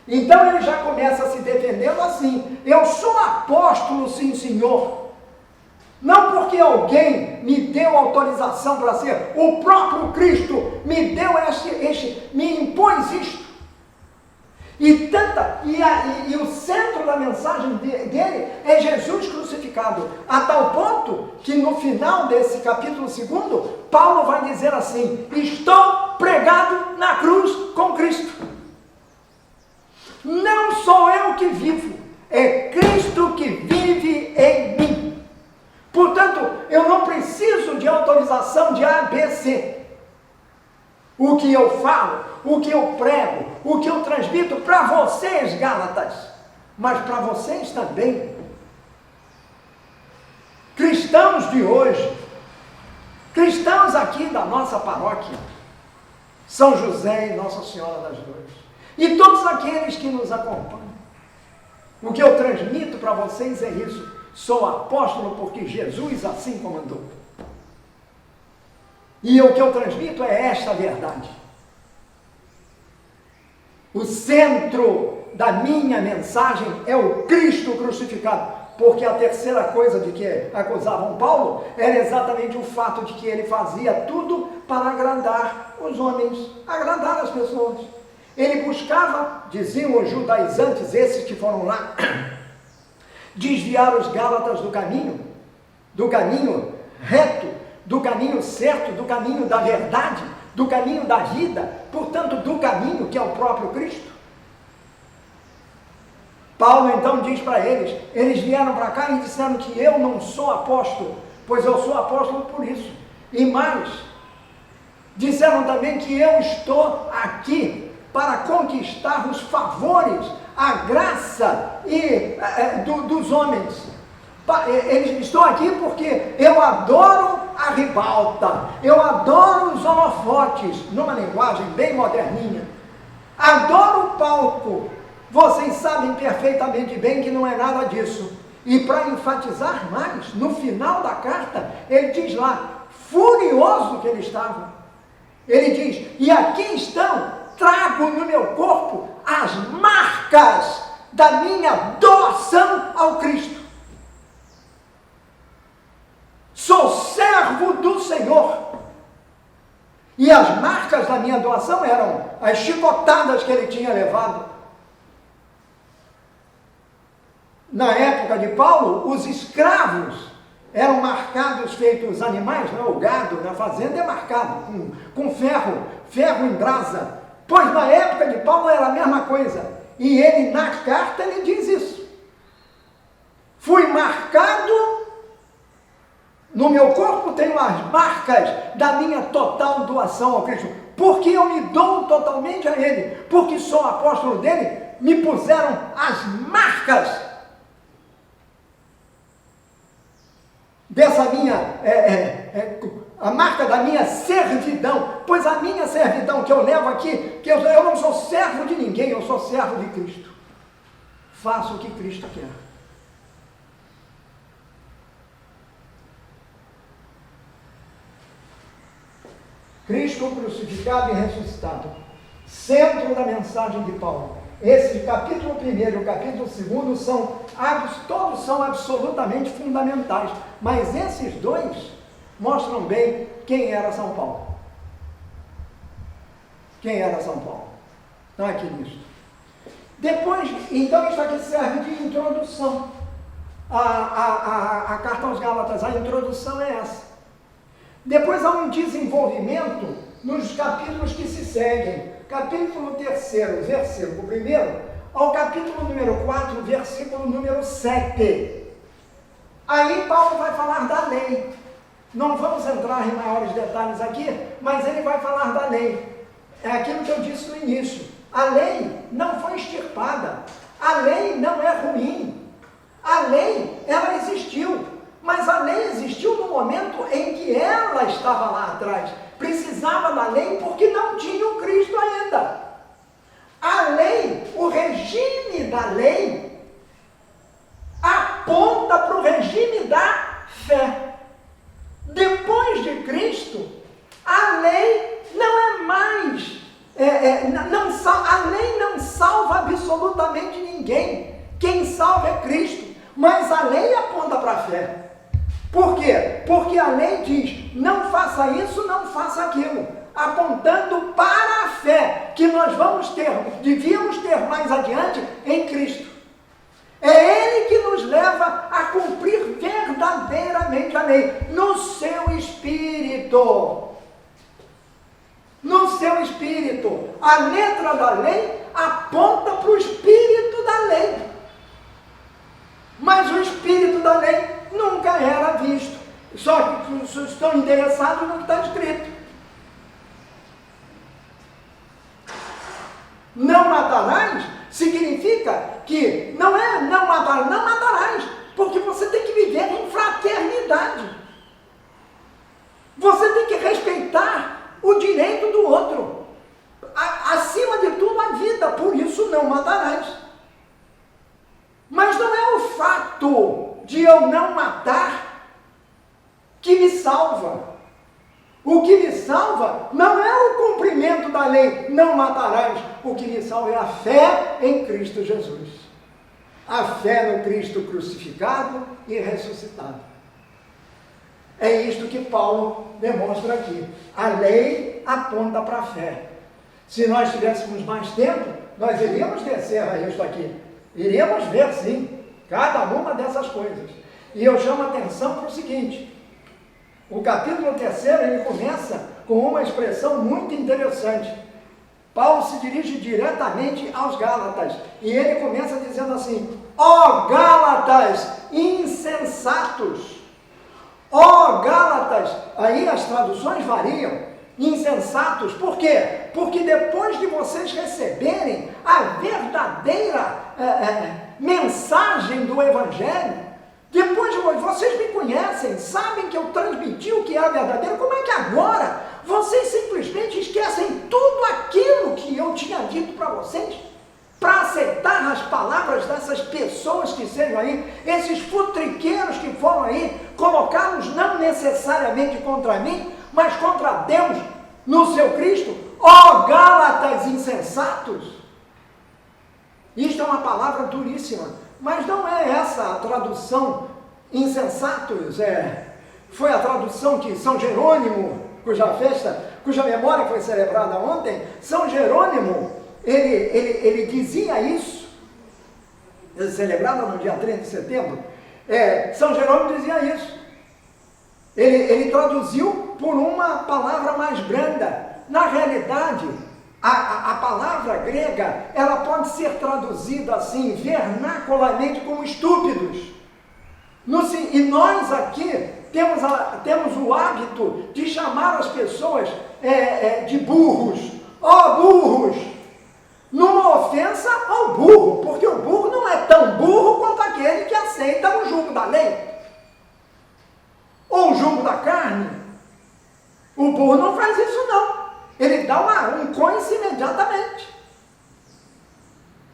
Então ele já começa se defendendo assim: eu sou apóstolo, sim senhor, não porque alguém me deu autorização para ser, o próprio Cristo me deu me impôs isto. E o centro da mensagem dele é Jesus crucificado, a tal ponto que no final desse capítulo 2, Paulo vai dizer assim: estou pregado na cruz com Cristo. Não sou eu que vivo, é Cristo que vive em mim. Portanto, eu não preciso de autorização de ABC. O que eu falo, o que eu prego, o que eu transmito para vocês, Gálatas, mas para vocês também, cristãos de hoje, cristãos aqui da nossa paróquia, São José e Nossa Senhora das Dores, e todos aqueles que nos acompanham. O que eu transmito para vocês é isso: sou apóstolo porque Jesus assim comandou. E o que eu transmito é esta verdade. O centro da minha mensagem é o Cristo crucificado, porque a terceira coisa de que acusavam Paulo era exatamente o fato de que ele fazia tudo para agradar os homens, agradar as pessoas. Ele buscava, diziam os judaizantes, esses que foram lá, desviar os Gálatas do caminho reto, do caminho certo, do caminho da verdade, do caminho da vida, portanto, do caminho que é o próprio Cristo. Paulo então diz para eles vieram para cá e disseram que eu não sou apóstolo, pois eu sou apóstolo por isso. E mais, disseram também que eu estou aqui para conquistar os favores, a graça dos homens. Estou aqui porque eu adoro a ribalta, eu adoro os holofotes, numa linguagem bem moderninha, adoro o palco. Vocês sabem perfeitamente bem que não é nada disso. E para enfatizar mais, no final da carta, ele diz lá, furioso que ele estava, ele diz: e aqui estão, trago no meu corpo as marcas da minha doação ao Cristo. Sou servo do E as marcas da minha doação eram as chicotadas que ele tinha levado. Na época de Paulo, os escravos eram marcados, feitos animais, né? O gado na fazenda é marcado com ferro em brasa. Pois na época de Paulo era a mesma coisa. E ele, na carta, ele diz isso. Fui marcado, no meu corpo tenho as marcas da minha total doação ao Cristo. Porque eu me dou totalmente a Ele. Porque sou apóstolo dele, me puseram as marcas dessa minha, a marca da minha servidão. Pois a minha servidão que eu levo aqui, que eu não sou servo de ninguém, eu sou servo de Cristo. Faço o que Cristo quer. Cristo crucificado e ressuscitado, centro da mensagem de Paulo. Esse capítulo 1 e o capítulo 2 todos são absolutamente fundamentais, mas esses dois mostram bem quem era São Paulo. Quem era São Paulo? Está aqui nisso. Depois, então isso aqui serve de introdução. A carta aos Gálatas, a introdução é essa. Depois há um desenvolvimento nos capítulos que se seguem. Capítulo 3, versículo 1, ao capítulo número 4, versículo número 7. Aí Paulo vai falar da lei. Não vamos entrar em maiores detalhes aqui, mas ele vai falar da lei. É aquilo que eu disse no início. A lei não foi extirpada. A lei não é ruim. A lei, ela existiu. Mas a lei existiu no momento em que ela estava lá atrás. Precisava da lei porque não tinha o Cristo ainda. A lei, o regime da lei, aponta para o regime da fé. Depois de Cristo, a lei não é mais, a lei não salva absolutamente ninguém. Quem salva é Cristo, mas a lei aponta para a fé. Por quê? Porque a lei diz, não faça isso, não faça aquilo, apontando para a fé que nós devíamos ter mais adiante em Cristo. É Ele que nos leva a cumprir verdadeiramente a lei, no seu espírito. No seu espírito. A letra da lei aponta para o espírito da lei. Mas o espírito da lei nunca era visto. Só que estão interessados no que está escrito. Não matarás significa que não é não matarás, porque você tem que viver em fraternidade. Você tem que respeitar o direito do outro. Acima de tudo, a vida, por isso não matarás. Mas não é o fato de eu não matar que me salva. O que me salva não é o cumprimento da lei, não matarás. O que me salva é a fé em Cristo Jesus. A fé no Cristo crucificado e ressuscitado. É isto que Paulo demonstra aqui. A lei aponta para a fé. Se nós tivéssemos mais tempo, nós iríamos descer a isto aqui. Iríamos ver, sim, cada uma dessas coisas. E eu chamo a atenção para o seguinte. O capítulo 3, ele começa com uma expressão muito interessante. Paulo se dirige diretamente aos Gálatas. E ele começa dizendo assim, ó Gálatas insensatos. Ó Gálatas, aí as traduções variam. Insensatos, por quê? Porque depois de vocês receberem a verdadeira mensagem do Evangelho, depois vocês me conhecem, sabem que eu transmiti o que é verdadeiro, como é que agora vocês simplesmente esquecem tudo aquilo que eu tinha dito para vocês, para aceitar as palavras dessas pessoas que sejam aí, esses futriqueiros que foram aí, colocá-los não necessariamente contra mim, mas contra Deus no seu Cristo? Ó Gálatas insensatos! Isto é uma palavra duríssima, mas não é essa a tradução insensatos, foi a tradução que São Jerônimo, cuja memória foi celebrada ontem, São Jerônimo, ele dizia isso, celebrada no dia 30 de setembro, São Jerônimo dizia isso. Ele traduziu por uma palavra mais branda. Na realidade, a palavra grega, ela pode ser traduzida assim, vernacularmente, como estúpidos. E nós aqui temos o hábito de chamar as pessoas de burros. Ó burros! Numa ofensa ao burro, porque o burro não é tão burro quanto aquele que aceita o jugo da lei ou o jugo da carne. O burro não faz isso não. Ele dá um coice imediatamente.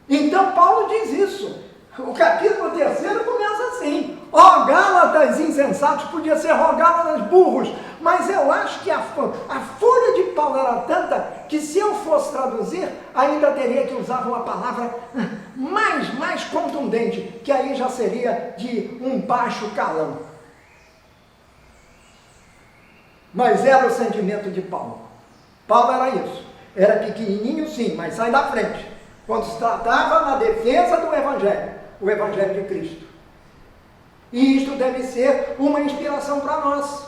Então Paulo diz isso. O capítulo 3 começa assim: ó Gálatas insensatos, podia ser ó Gálatas burros, mas eu acho que a fúria de Paulo era tanta que, se eu fosse traduzir, ainda teria que usar uma palavra mais contundente, que aí já seria de um baixo calão. Mas era o sentimento de Paulo. Paulo era isso. Era pequenininho sim, mas sai da frente. Quando se tratava na defesa do Evangelho, o Evangelho de Cristo. E isto deve ser uma inspiração para nós.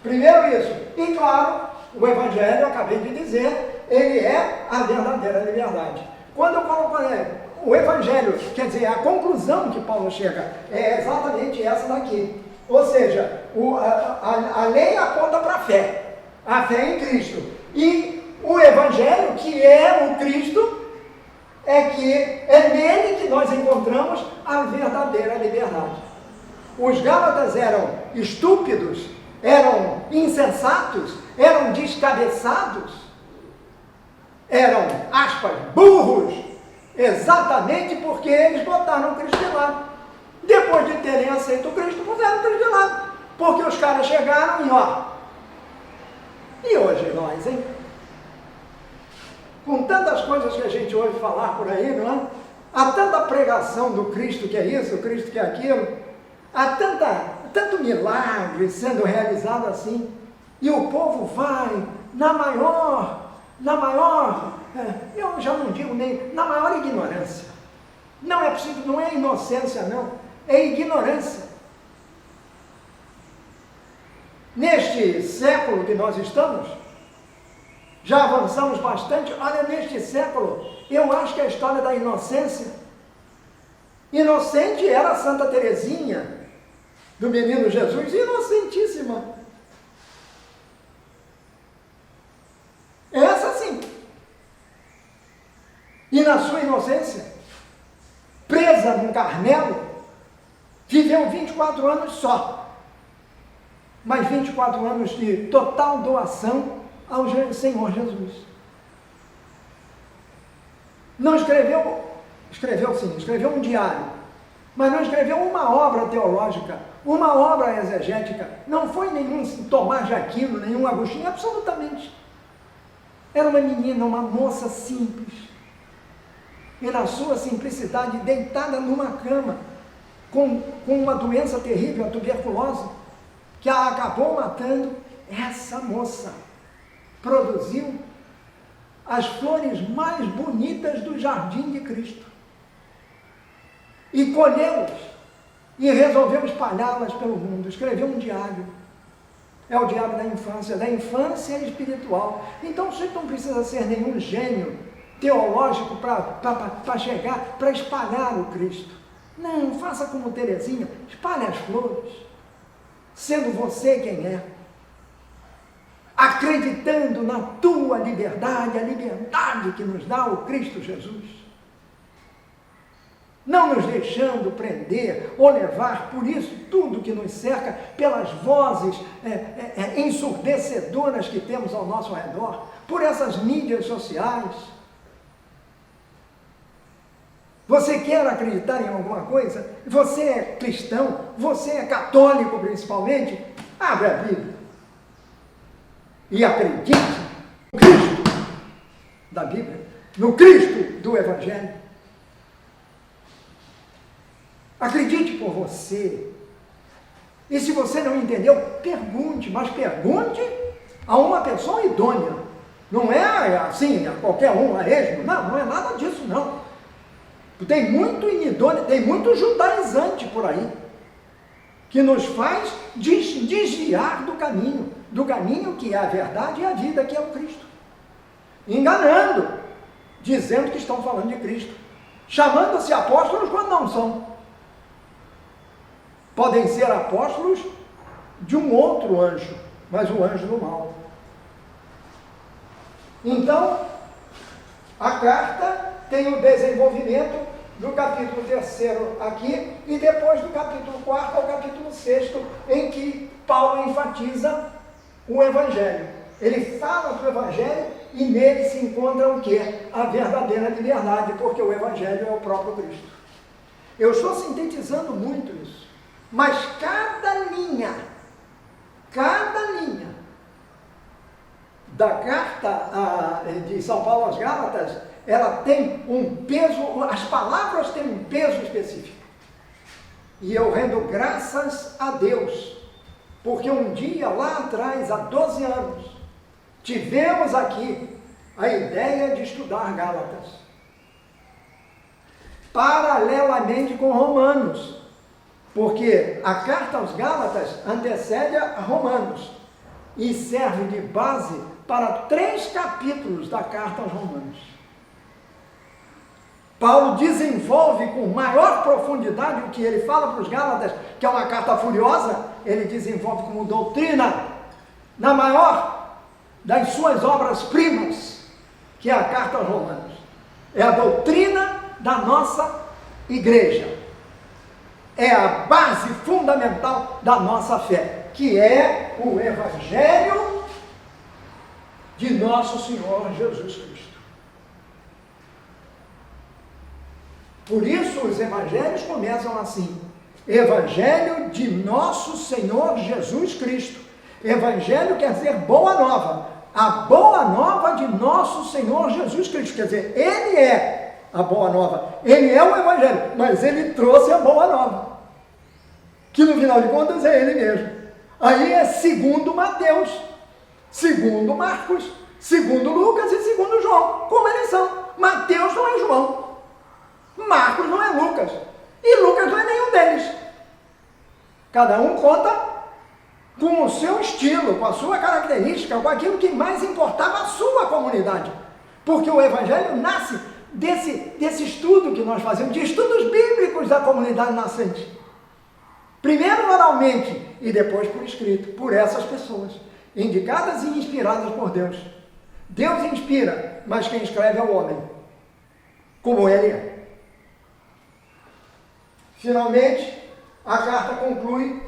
Primeiro isso. E claro, o Evangelho, eu acabei de dizer, ele é a verdadeira liberdade. Quando eu coloco o Evangelho, quer dizer, a conclusão que Paulo chega é exatamente essa daqui. Ou seja, a lei aponta para a fé em Cristo. E o Evangelho, que é o Cristo, é nele que nós encontramos a verdadeira liberdade. Os Gálatas eram estúpidos, eram insensatos, eram descabeçados, eram, aspas, burros, exatamente porque eles botaram o Cristo de lado. Depois de terem aceito o Cristo, puseram o Cristo de lado, porque os caras chegaram e hoje nós, hein? Com tantas coisas que a gente ouve falar por aí, não é? Há tanta pregação do Cristo que é isso, o Cristo que é aquilo, há tanto milagre sendo realizado assim, e o povo vai na maior, eu já não digo nem, na maior ignorância. Não é possível, não é inocência não, é ignorância. Neste século que nós estamos, já avançamos bastante. Olha, neste século, eu acho que a história da inocência, inocente era a Santa Teresinha, do Menino Jesus, inocentíssima. Essa sim. E na sua inocência, presa num carnelo, viveu 24 anos só. Mas 24 anos de total doação ao Senhor Jesus. Não escreveu um diário, mas não escreveu uma obra teológica, uma obra exegética, não foi nenhum Tomás de Aquino, nenhum Agostinho, absolutamente. Era uma menina, uma moça simples, e na sua simplicidade, deitada numa cama, com uma doença terrível, a tuberculose, que a acabou matando, essa moça produziu as flores mais bonitas do jardim de Cristo. E colheu-as, e resolveu espalhá-las pelo mundo. Escreveu um diário. É o diário da infância espiritual. Então, você não precisa ser nenhum gênio teológico para chegar, para espalhar o Cristo. Não, faça como Teresinha, espalhe as flores, sendo você quem é, acreditando na tua liberdade, a liberdade que nos dá o Cristo Jesus, não nos deixando prender ou levar por isso tudo que nos cerca, pelas vozes ensurdecedoras que temos ao nosso redor, por essas mídias sociais. Você quer acreditar em alguma coisa? Você é cristão? Você é católico principalmente? Abre a Bíblia e acredite no Cristo da Bíblia, no Cristo do Evangelho. Acredite por você. E se você não entendeu, pergunte, mas pergunte a uma pessoa idônea. Não é assim, a qualquer um, a esmo. Não é nada disso, não. Tem muito inidôneo, tem muito judaizante por aí, que nos faz desviar do caminho que é a verdade e a vida, que é o Cristo. Enganando, dizendo que estão falando de Cristo, chamando-se apóstolos quando não são. Podem ser apóstolos de um outro anjo, mas o anjo do mal. Então, a carta tem o desenvolvimento do capítulo 3º aqui, e depois do capítulo 4º ao capítulo 6º, em que Paulo enfatiza o Evangelho. Ele fala do Evangelho e nele se encontra o quê? A verdadeira liberdade, porque o Evangelho é o próprio Cristo. Eu estou sintetizando muito isso, mas cada linha da carta de São Paulo aos Gálatas, ela tem um peso, as palavras têm um peso específico. E eu rendo graças a Deus, porque um dia lá atrás, há 12 anos, tivemos aqui a ideia de estudar Gálatas, paralelamente com Romanos, porque a carta aos Gálatas antecede a Romanos e serve de base para 3 capítulos da carta aos Romanos. Paulo desenvolve com maior profundidade o que ele fala para os Gálatas, que é uma carta furiosa, ele desenvolve como doutrina, na maior das suas obras-primas, que é a carta aos Romanos. É a doutrina da nossa igreja. É a base fundamental da nossa fé, que é o Evangelho de nosso Senhor Jesus Cristo. Por isso os evangelhos começam assim: Evangelho de nosso Senhor Jesus Cristo. Evangelho quer dizer boa nova. A boa nova de nosso Senhor Jesus Cristo. Quer dizer, Ele é a boa nova. Ele é o Evangelho, mas Ele trouxe a boa nova, que no final de contas é Ele mesmo. Aí é segundo Mateus, segundo Marcos, segundo Lucas e segundo João. Como eles são? Mateus não é João, Marcos não é Lucas, e Lucas não é nenhum deles. Cada um conta com o seu estilo, com a sua característica, com aquilo que mais importava à sua comunidade. Porque o Evangelho nasce desse estudo que nós fazemos, de estudos bíblicos da comunidade nascente. Primeiro oralmente e depois por escrito, por essas pessoas, indicadas e inspiradas por Deus. Deus inspira, mas quem escreve é o homem, como ele é. Finalmente, a carta conclui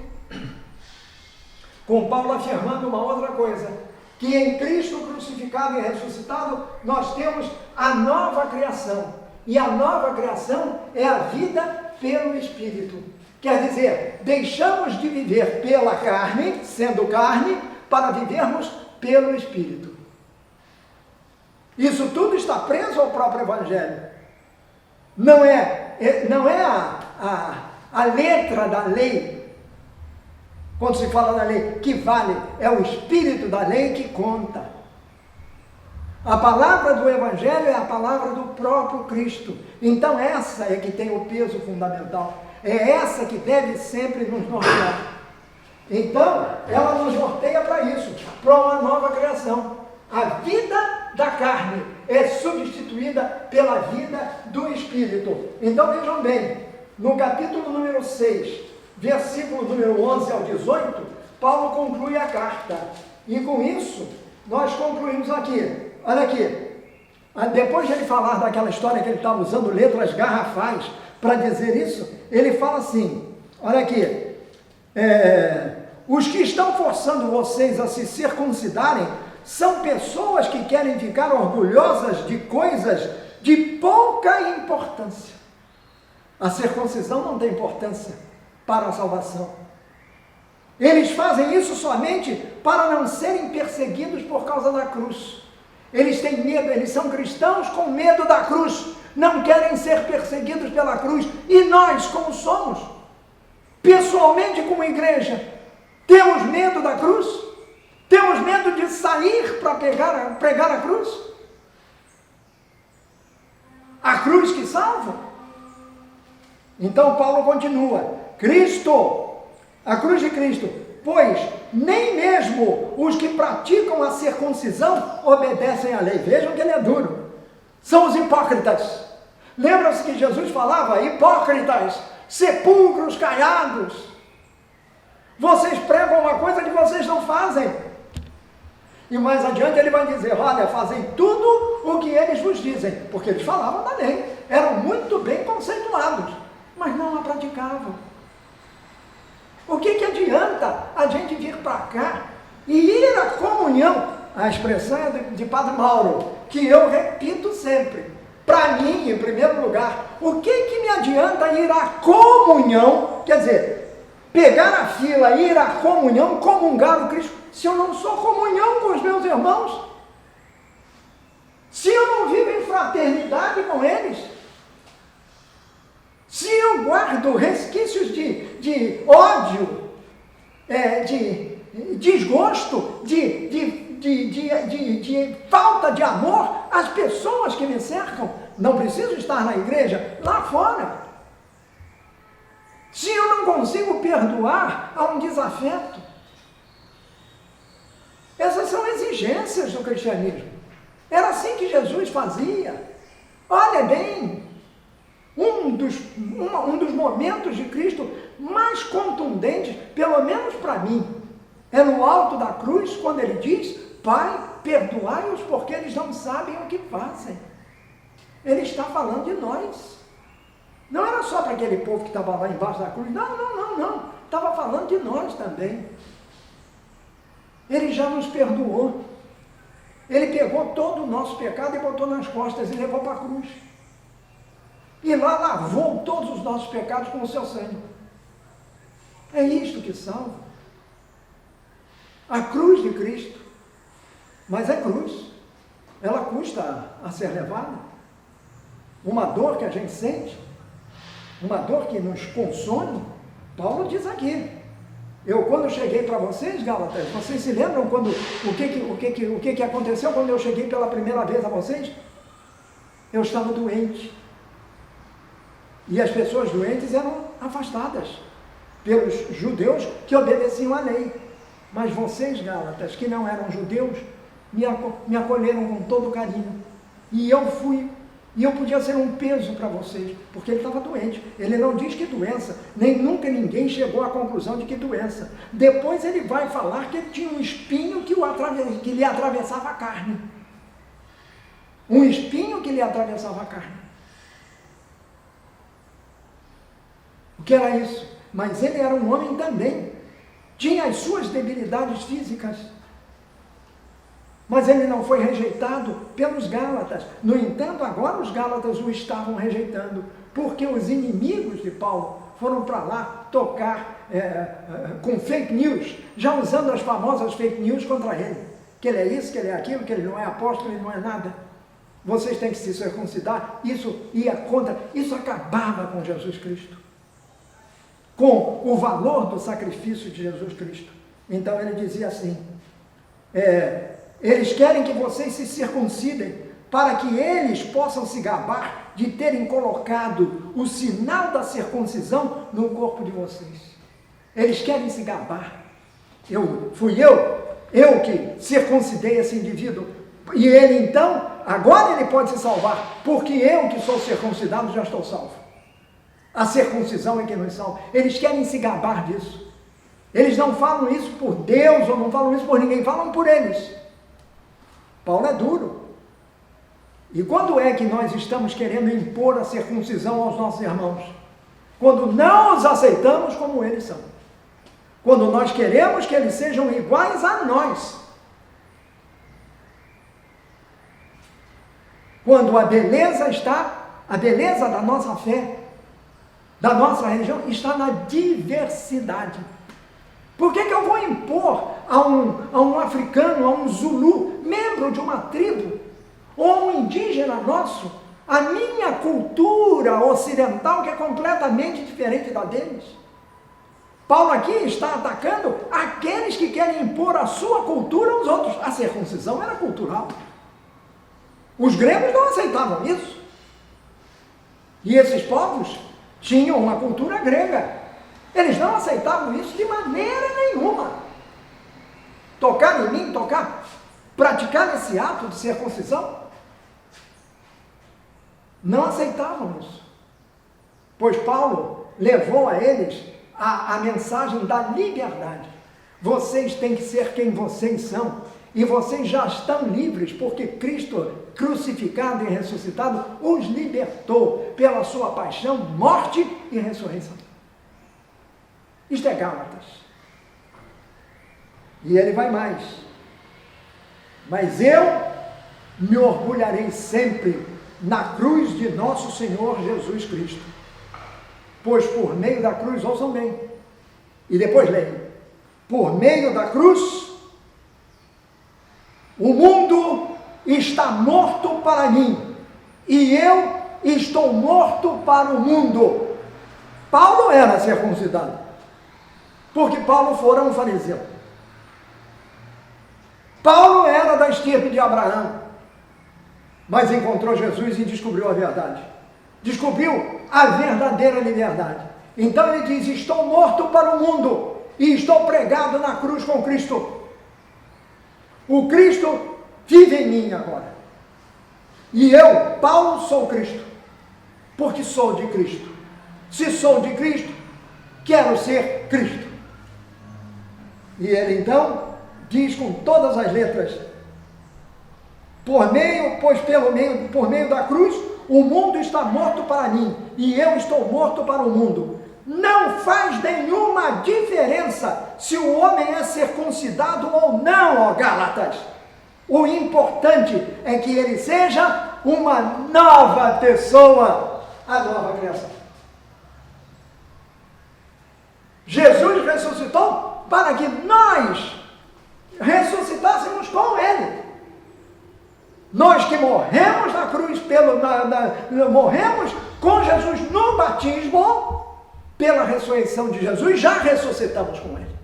com Paulo afirmando uma outra coisa, que em Cristo crucificado e ressuscitado nós temos a nova criação, e a nova criação é a vida pelo Espírito. Quer dizer, deixamos de viver pela carne, sendo carne, para vivermos pelo Espírito. Isso tudo está preso ao próprio Evangelho. Não é a letra da lei, quando se fala da lei, que vale, é o espírito da lei que conta. A palavra do Evangelho é a palavra do próprio Cristo. Então essa é que tem o peso fundamental. É essa que deve sempre nos nortear. Então, ela nos norteia para isso, para uma nova criação. A vida da carne é substituída pela vida do Espírito. Então vejam bem, no capítulo número 6, versículo número 11 ao 18, Paulo conclui a carta. E com isso, nós concluímos aqui. Olha aqui, depois de ele falar daquela história que ele estava usando letras garrafais para dizer isso, ele fala assim, olha aqui, os que estão forçando vocês a se circuncidarem são pessoas que querem ficar orgulhosas de coisas de pouca importância. A circuncisão não tem importância para a salvação. Eles fazem isso somente para não serem perseguidos por causa da cruz. Eles têm medo, eles são cristãos com medo da cruz, não querem ser perseguidos pela cruz. E nós, como somos, pessoalmente como igreja, temos medo da cruz? Temos medo de sair para pregar a cruz? A cruz que salva? Então Paulo continua, a cruz de Cristo, pois nem mesmo os que praticam a circuncisão obedecem à lei. Vejam que ele é duro. São os hipócritas. Lembra-se que Jesus falava, hipócritas, sepulcros caiados. Vocês pregam uma coisa que vocês não fazem. E mais adiante ele vai dizer, olha, fazem tudo o que eles vos dizem, porque eles falavam da lei, eram muito bem conceituados, mas não a praticavam. O que adianta a gente vir para cá e ir à comunhão? A expressão é de Padre Mauro, que eu repito sempre. Para mim, em primeiro lugar, o que me adianta ir à comunhão? Quer dizer, pegar a fila, ir à comunhão, comungar o Cristo, se eu não sou comunhão com os meus irmãos? Se eu não vivo em fraternidade com eles? Se eu guardo resquícios de ódio, de desgosto, de falta de amor às pessoas que me cercam, não preciso estar na igreja, lá fora. Se eu não consigo perdoar a um desafeto, essas são exigências do cristianismo. Era assim que Jesus fazia. Olha bem, um dos momentos de Cristo mais contundentes, pelo menos para mim, é no alto da cruz, quando ele diz, Pai, perdoai-os porque eles não sabem o que fazem. Ele está falando de nós. Não era só para aquele povo que estava lá embaixo da cruz, não. Estava falando de nós também. Ele já nos perdoou. Ele pegou todo o nosso pecado e botou nas costas e levou para a cruz. E lá lavou todos os nossos pecados com o seu sangue. É isto que salva. A cruz de Cristo. Mas é cruz. Ela custa a ser levada. Uma dor que a gente sente, uma dor que nos consome. Paulo diz aqui. Quando cheguei para vocês, Gálatas, vocês se lembram o que aconteceu quando eu cheguei pela primeira vez a vocês? Eu estava doente. E as pessoas doentes eram afastadas pelos judeus que obedeciam à lei. Mas vocês, Gálatas, que não eram judeus, me acolheram com todo carinho. E eu fui. E eu podia ser um peso para vocês, porque ele estava doente. Ele não diz que doença, nem nunca ninguém chegou à conclusão de que doença. Depois ele vai falar que ele tinha um espinho que lhe atravessava a carne. Um espinho que lhe atravessava a carne. O que era isso? Mas ele era um homem também. Tinha as suas debilidades físicas. Mas ele não foi rejeitado pelos Gálatas. No entanto, agora os Gálatas o estavam rejeitando, porque os inimigos de Paulo foram para lá tocar com fake news, já usando as famosas fake news contra ele. Que ele é isso, que ele é aquilo, que ele não é apóstolo, ele não é nada. Vocês têm que se circuncidar. Isso ia contra, isso acabava com Jesus Cristo. Com o valor do sacrifício de Jesus Cristo. Então ele dizia assim, eles querem que vocês se circuncidem, para que eles possam se gabar de terem colocado o sinal da circuncisão no corpo de vocês. Eles querem se gabar. Fui eu que circuncidei esse indivíduo, e ele então, agora ele pode se salvar, porque eu que sou circuncidado já estou salvo. A circuncisão é que nos salva. Eles querem se gabar disso. Eles não falam isso por Deus, ou não falam isso por ninguém, falam por eles. Paulo é duro. E quando é que nós estamos querendo impor a circuncisão aos nossos irmãos? Quando não os aceitamos como eles são. Quando nós queremos que eles sejam iguais a nós. Quando a beleza da nossa fé, da nossa religião, está na diversidade. Por que eu vou impor a um africano, a um zulu, membro de uma tribo, ou a um indígena nosso, A minha cultura ocidental, que é completamente diferente da deles. Paulo aqui está atacando aqueles que querem impor a sua cultura aos outros. A circuncisão era cultural. Os gregos não aceitavam isso. E esses povos tinham uma cultura grega. Eles não aceitavam isso de maneira nenhuma. Tocar em mim, praticar esse ato de circuncisão, não aceitavam isso. Pois Paulo levou a eles a mensagem da liberdade. Vocês têm que ser quem vocês são, e vocês já estão livres, porque Cristo, crucificado e ressuscitado, os libertou pela sua paixão, morte e ressurreição. Isto é Gálatas. E ele vai mais. Mas eu me orgulharei sempre na cruz de nosso Senhor Jesus Cristo. Pois por meio da cruz, ouçam bem, e depois leiam, por meio da cruz, o mundo está morto para mim, e eu estou morto para o mundo. Paulo era circuncidado, porque Paulo fora um fariseu. Paulo era da estirpe de Abraão, mas encontrou Jesus e descobriu a verdade. Descobriu a verdadeira liberdade. Então ele diz: estou morto para o mundo e estou pregado na cruz com Cristo. O Cristo vive em mim agora. E eu, Paulo, sou Cristo, porque sou de Cristo. Se sou de Cristo, quero ser Cristo. E ele então diz com todas as letras: por meio da cruz, o mundo está morto para mim, e eu estou morto para o mundo. Não faz nenhuma diferença se o homem é circuncidado ou não, ó Gálatas. O importante é que ele seja uma nova pessoa, a nova criação. Jesus ressuscitou para que nós ressuscitássemos com ele. Nós que morremos na cruz, morremos com Jesus no batismo, pela ressurreição de Jesus, já ressuscitamos com ele.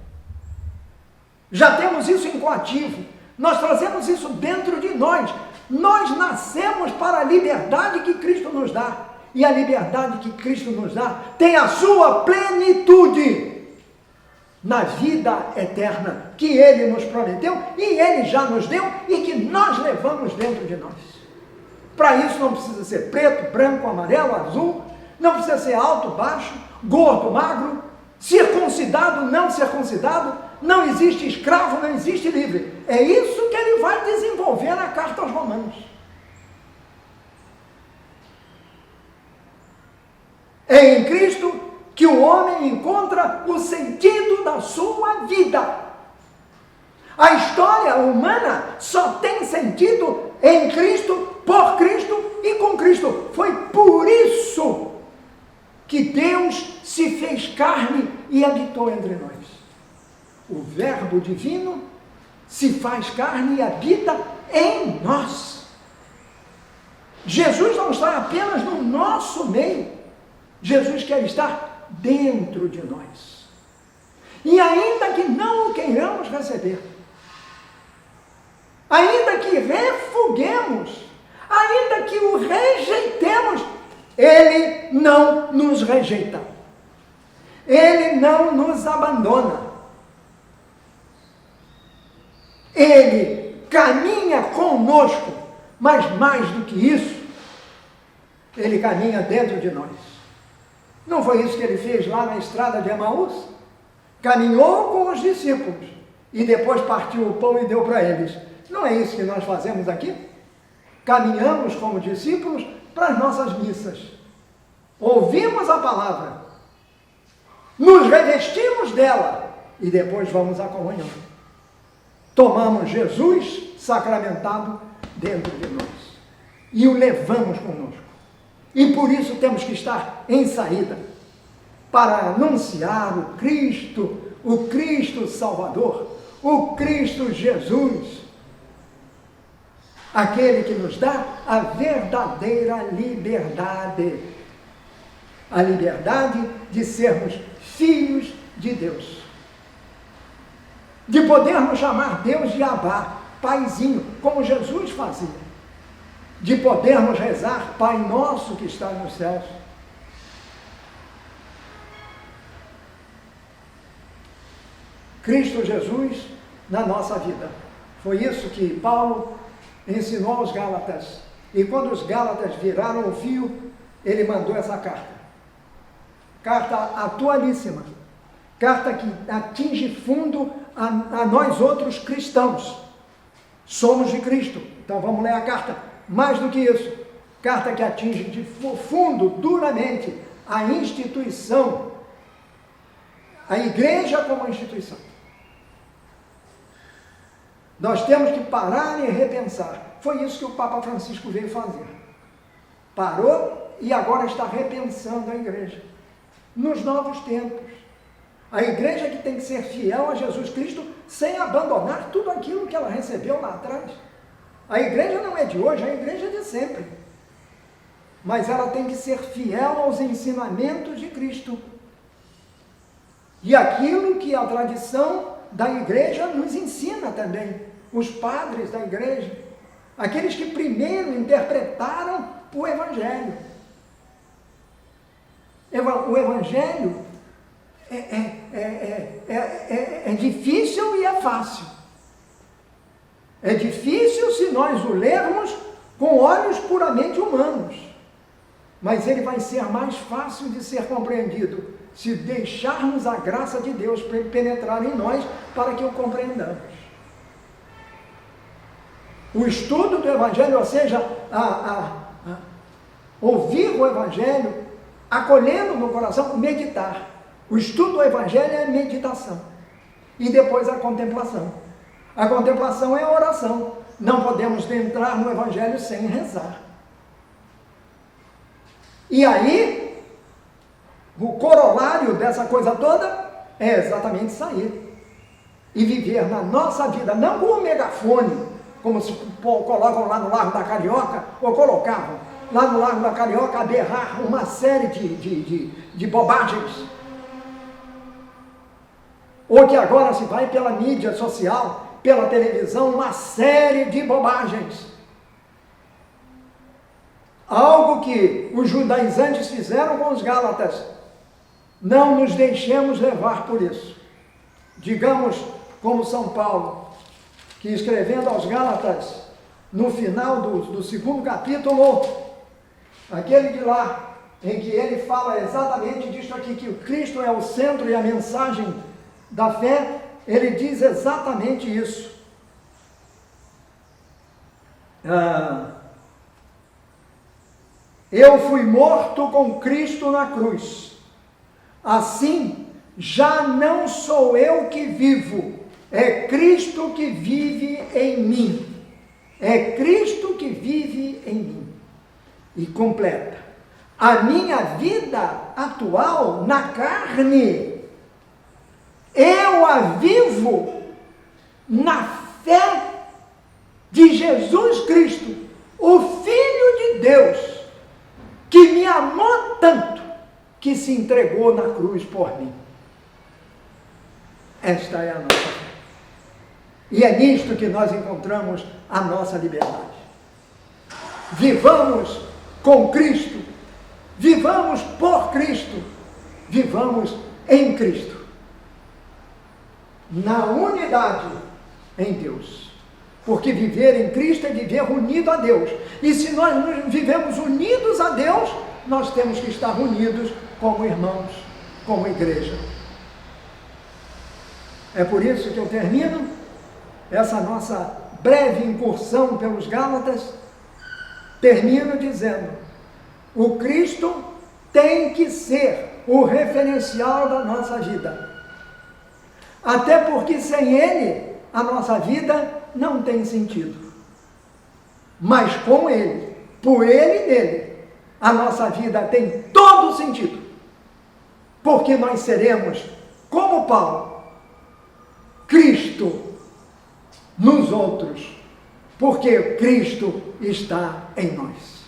Já temos isso em coativo. Nós trazemos isso dentro de nós. Nós nascemos para a liberdade que Cristo nos dá. E a liberdade que Cristo nos dá tem a sua plenitude na vida eterna que Ele nos prometeu e Ele já nos deu e que nós levamos dentro de nós. Para isso não precisa ser preto, branco, amarelo, azul, não precisa ser alto, baixo, gordo, magro, circuncidado, não circuncidado, não existe escravo, não existe livre. É isso que ele vai desenvolver na carta aos Romanos. É em Cristo que o homem encontra o sentido da sua vida. A história humana só tem sentido em Cristo, por Cristo e com Cristo. Foi por isso que Deus se fez carne e habitou entre nós. O Verbo divino se faz carne e habita em nós. Jesus não está apenas no nosso meio. Jesus quer estar dentro de nós. E ainda que não o queiramos receber, ainda que refuguemos, ainda que o rejeitemos, Ele não nos rejeita. Ele não nos abandona. Ele caminha conosco, mas mais do que isso, Ele caminha dentro de nós. Não foi isso que Ele fez lá na estrada de Emaús? Caminhou com os discípulos e depois partiu o pão e deu para eles. Não é isso que nós fazemos aqui? Caminhamos como discípulos para as nossas missas. Ouvimos a palavra, nos revestimos dela e depois vamos à comunhão. Tomamos Jesus sacramentado dentro de nós e o levamos conosco. E por isso temos que estar em saída para anunciar o Cristo Salvador, o Cristo Jesus, aquele que nos dá a verdadeira liberdade, a liberdade de sermos filhos de Deus, de podermos chamar Deus de Abá, Paizinho, como Jesus fazia, de podermos rezar Pai Nosso que está nos céus. Cristo Jesus na nossa vida. Foi isso que Paulo ensinou aos Gálatas. E quando os Gálatas viraram o fio, ele mandou essa carta. Carta atualíssima. Carta que atinge fundo a nós outros cristãos. Somos de Cristo. Então vamos ler a carta. Mais do que isso. Carta que atinge de fundo, duramente, a instituição, a igreja como instituição. Nós temos que parar e repensar. Foi isso que o Papa Francisco veio fazer. Parou e agora está repensando a igreja. Nos novos tempos. A igreja que tem que ser fiel a Jesus Cristo sem abandonar tudo aquilo que ela recebeu lá atrás. A igreja não é de hoje, a igreja é de sempre. Mas ela tem que ser fiel aos ensinamentos de Cristo. E aquilo que a tradição da igreja nos ensina também. Os padres da igreja, aqueles que primeiro interpretaram o Evangelho. O Evangelho é difícil e é fácil. É difícil se nós o lermos com olhos puramente humanos, mas ele vai ser mais fácil de ser compreendido se deixarmos a graça de Deus penetrar em nós para que o compreendamos. O estudo do Evangelho, ou seja, ouvir o Evangelho, acolhendo no coração, meditar. O estudo do Evangelho é meditação. E depois a contemplação. A contemplação é a oração. Não podemos entrar no Evangelho sem rezar. E aí, o corolário dessa coisa toda é exatamente sair. E viver na nossa vida, não com o megafone, como se colocam lá no Largo da Carioca, ou colocavam lá no Largo da Carioca a berrar uma série de bobagens. Ou que agora se vai pela mídia social, pela televisão, uma série de bobagens. Algo que os judaizantes fizeram com os gálatas. Não nos deixemos levar por isso. Digamos, como São Paulo, que escrevendo aos Gálatas, no final do segundo capítulo, aquele de lá, em que ele fala exatamente disso aqui, que o Cristo é o centro e a mensagem da fé, ele diz exatamente isso. Eu fui morto com Cristo na cruz. Assim, já não sou eu que vivo, é Cristo que vive em mim. É Cristo que vive em mim. E completa. A minha vida atual na carne, eu a vivo na fé de Jesus Cristo, o Filho de Deus, que me amou tanto, que se entregou na cruz por mim. Esta é a nossa fé. E é nisto que nós encontramos a nossa liberdade. Vivamos com Cristo, vivamos por Cristo, vivamos em Cristo, na unidade em Deus. Porque viver em Cristo é viver unido a Deus. E se nós vivemos unidos a Deus, nós temos que estar unidos como irmãos, como igreja. É por isso que eu termino essa nossa breve incursão pelos Gálatas, termino dizendo: o Cristo tem que ser o referencial da nossa vida. Até porque sem Ele, a nossa vida não tem sentido. Mas com Ele, por Ele e nele, a nossa vida tem todo sentido. Porque nós seremos, como Paulo, Cristo nos outros, porque Cristo está em nós.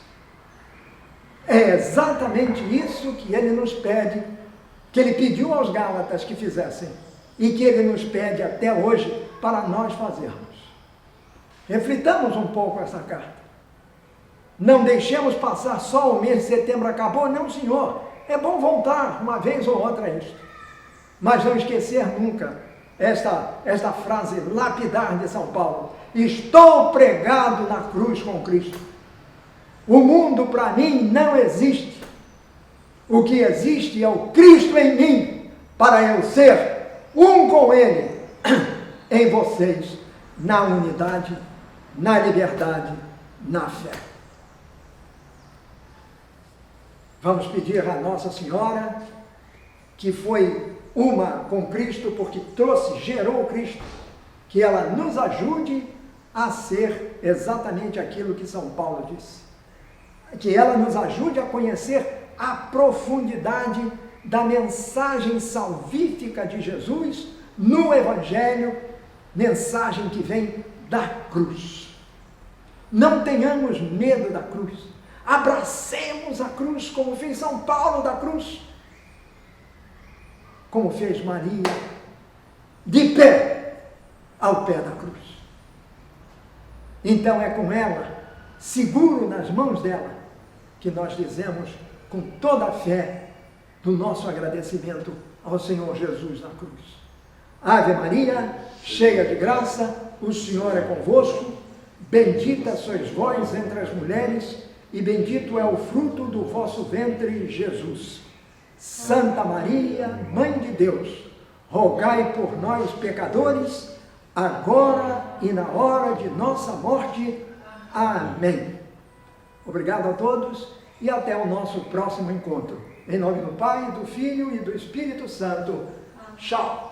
É exatamente isso que ele nos pede, que ele pediu aos Gálatas que fizessem, e que ele nos pede até hoje para nós fazermos. Reflitamos um pouco essa carta. Não deixemos passar só o mês de setembro, acabou, não, senhor. É bom voltar uma vez ou outra a isto. Mas não esquecer nunca esta frase lapidar de São Paulo: estou pregado na cruz com Cristo. O mundo para mim não existe. O que existe é o Cristo em mim, para eu ser um com Ele, em vocês, na unidade, na liberdade, na fé. Vamos pedir a Nossa Senhora, que foi uma com Cristo, porque gerou Cristo, que ela nos ajude a ser exatamente aquilo que São Paulo disse. Que ela nos ajude a conhecer a profundidade da mensagem salvífica de Jesus no Evangelho, mensagem que vem da cruz. Não tenhamos medo da cruz. Abracemos a cruz, como fez São Paulo da cruz, como fez Maria, de pé, ao pé da cruz. Então é com ela, seguro nas mãos dela, que nós dizemos com toda a fé do nosso agradecimento ao Senhor Jesus na cruz. Ave Maria, cheia de graça, o Senhor é convosco, bendita sois vós entre as mulheres, e bendito é o fruto do vosso ventre, Jesus. Santa Maria, Mãe de Deus, rogai por nós, pecadores, agora e na hora de nossa morte. Amém. Obrigado a todos e até o nosso próximo encontro. Em nome do Pai, do Filho e do Espírito Santo. Tchau.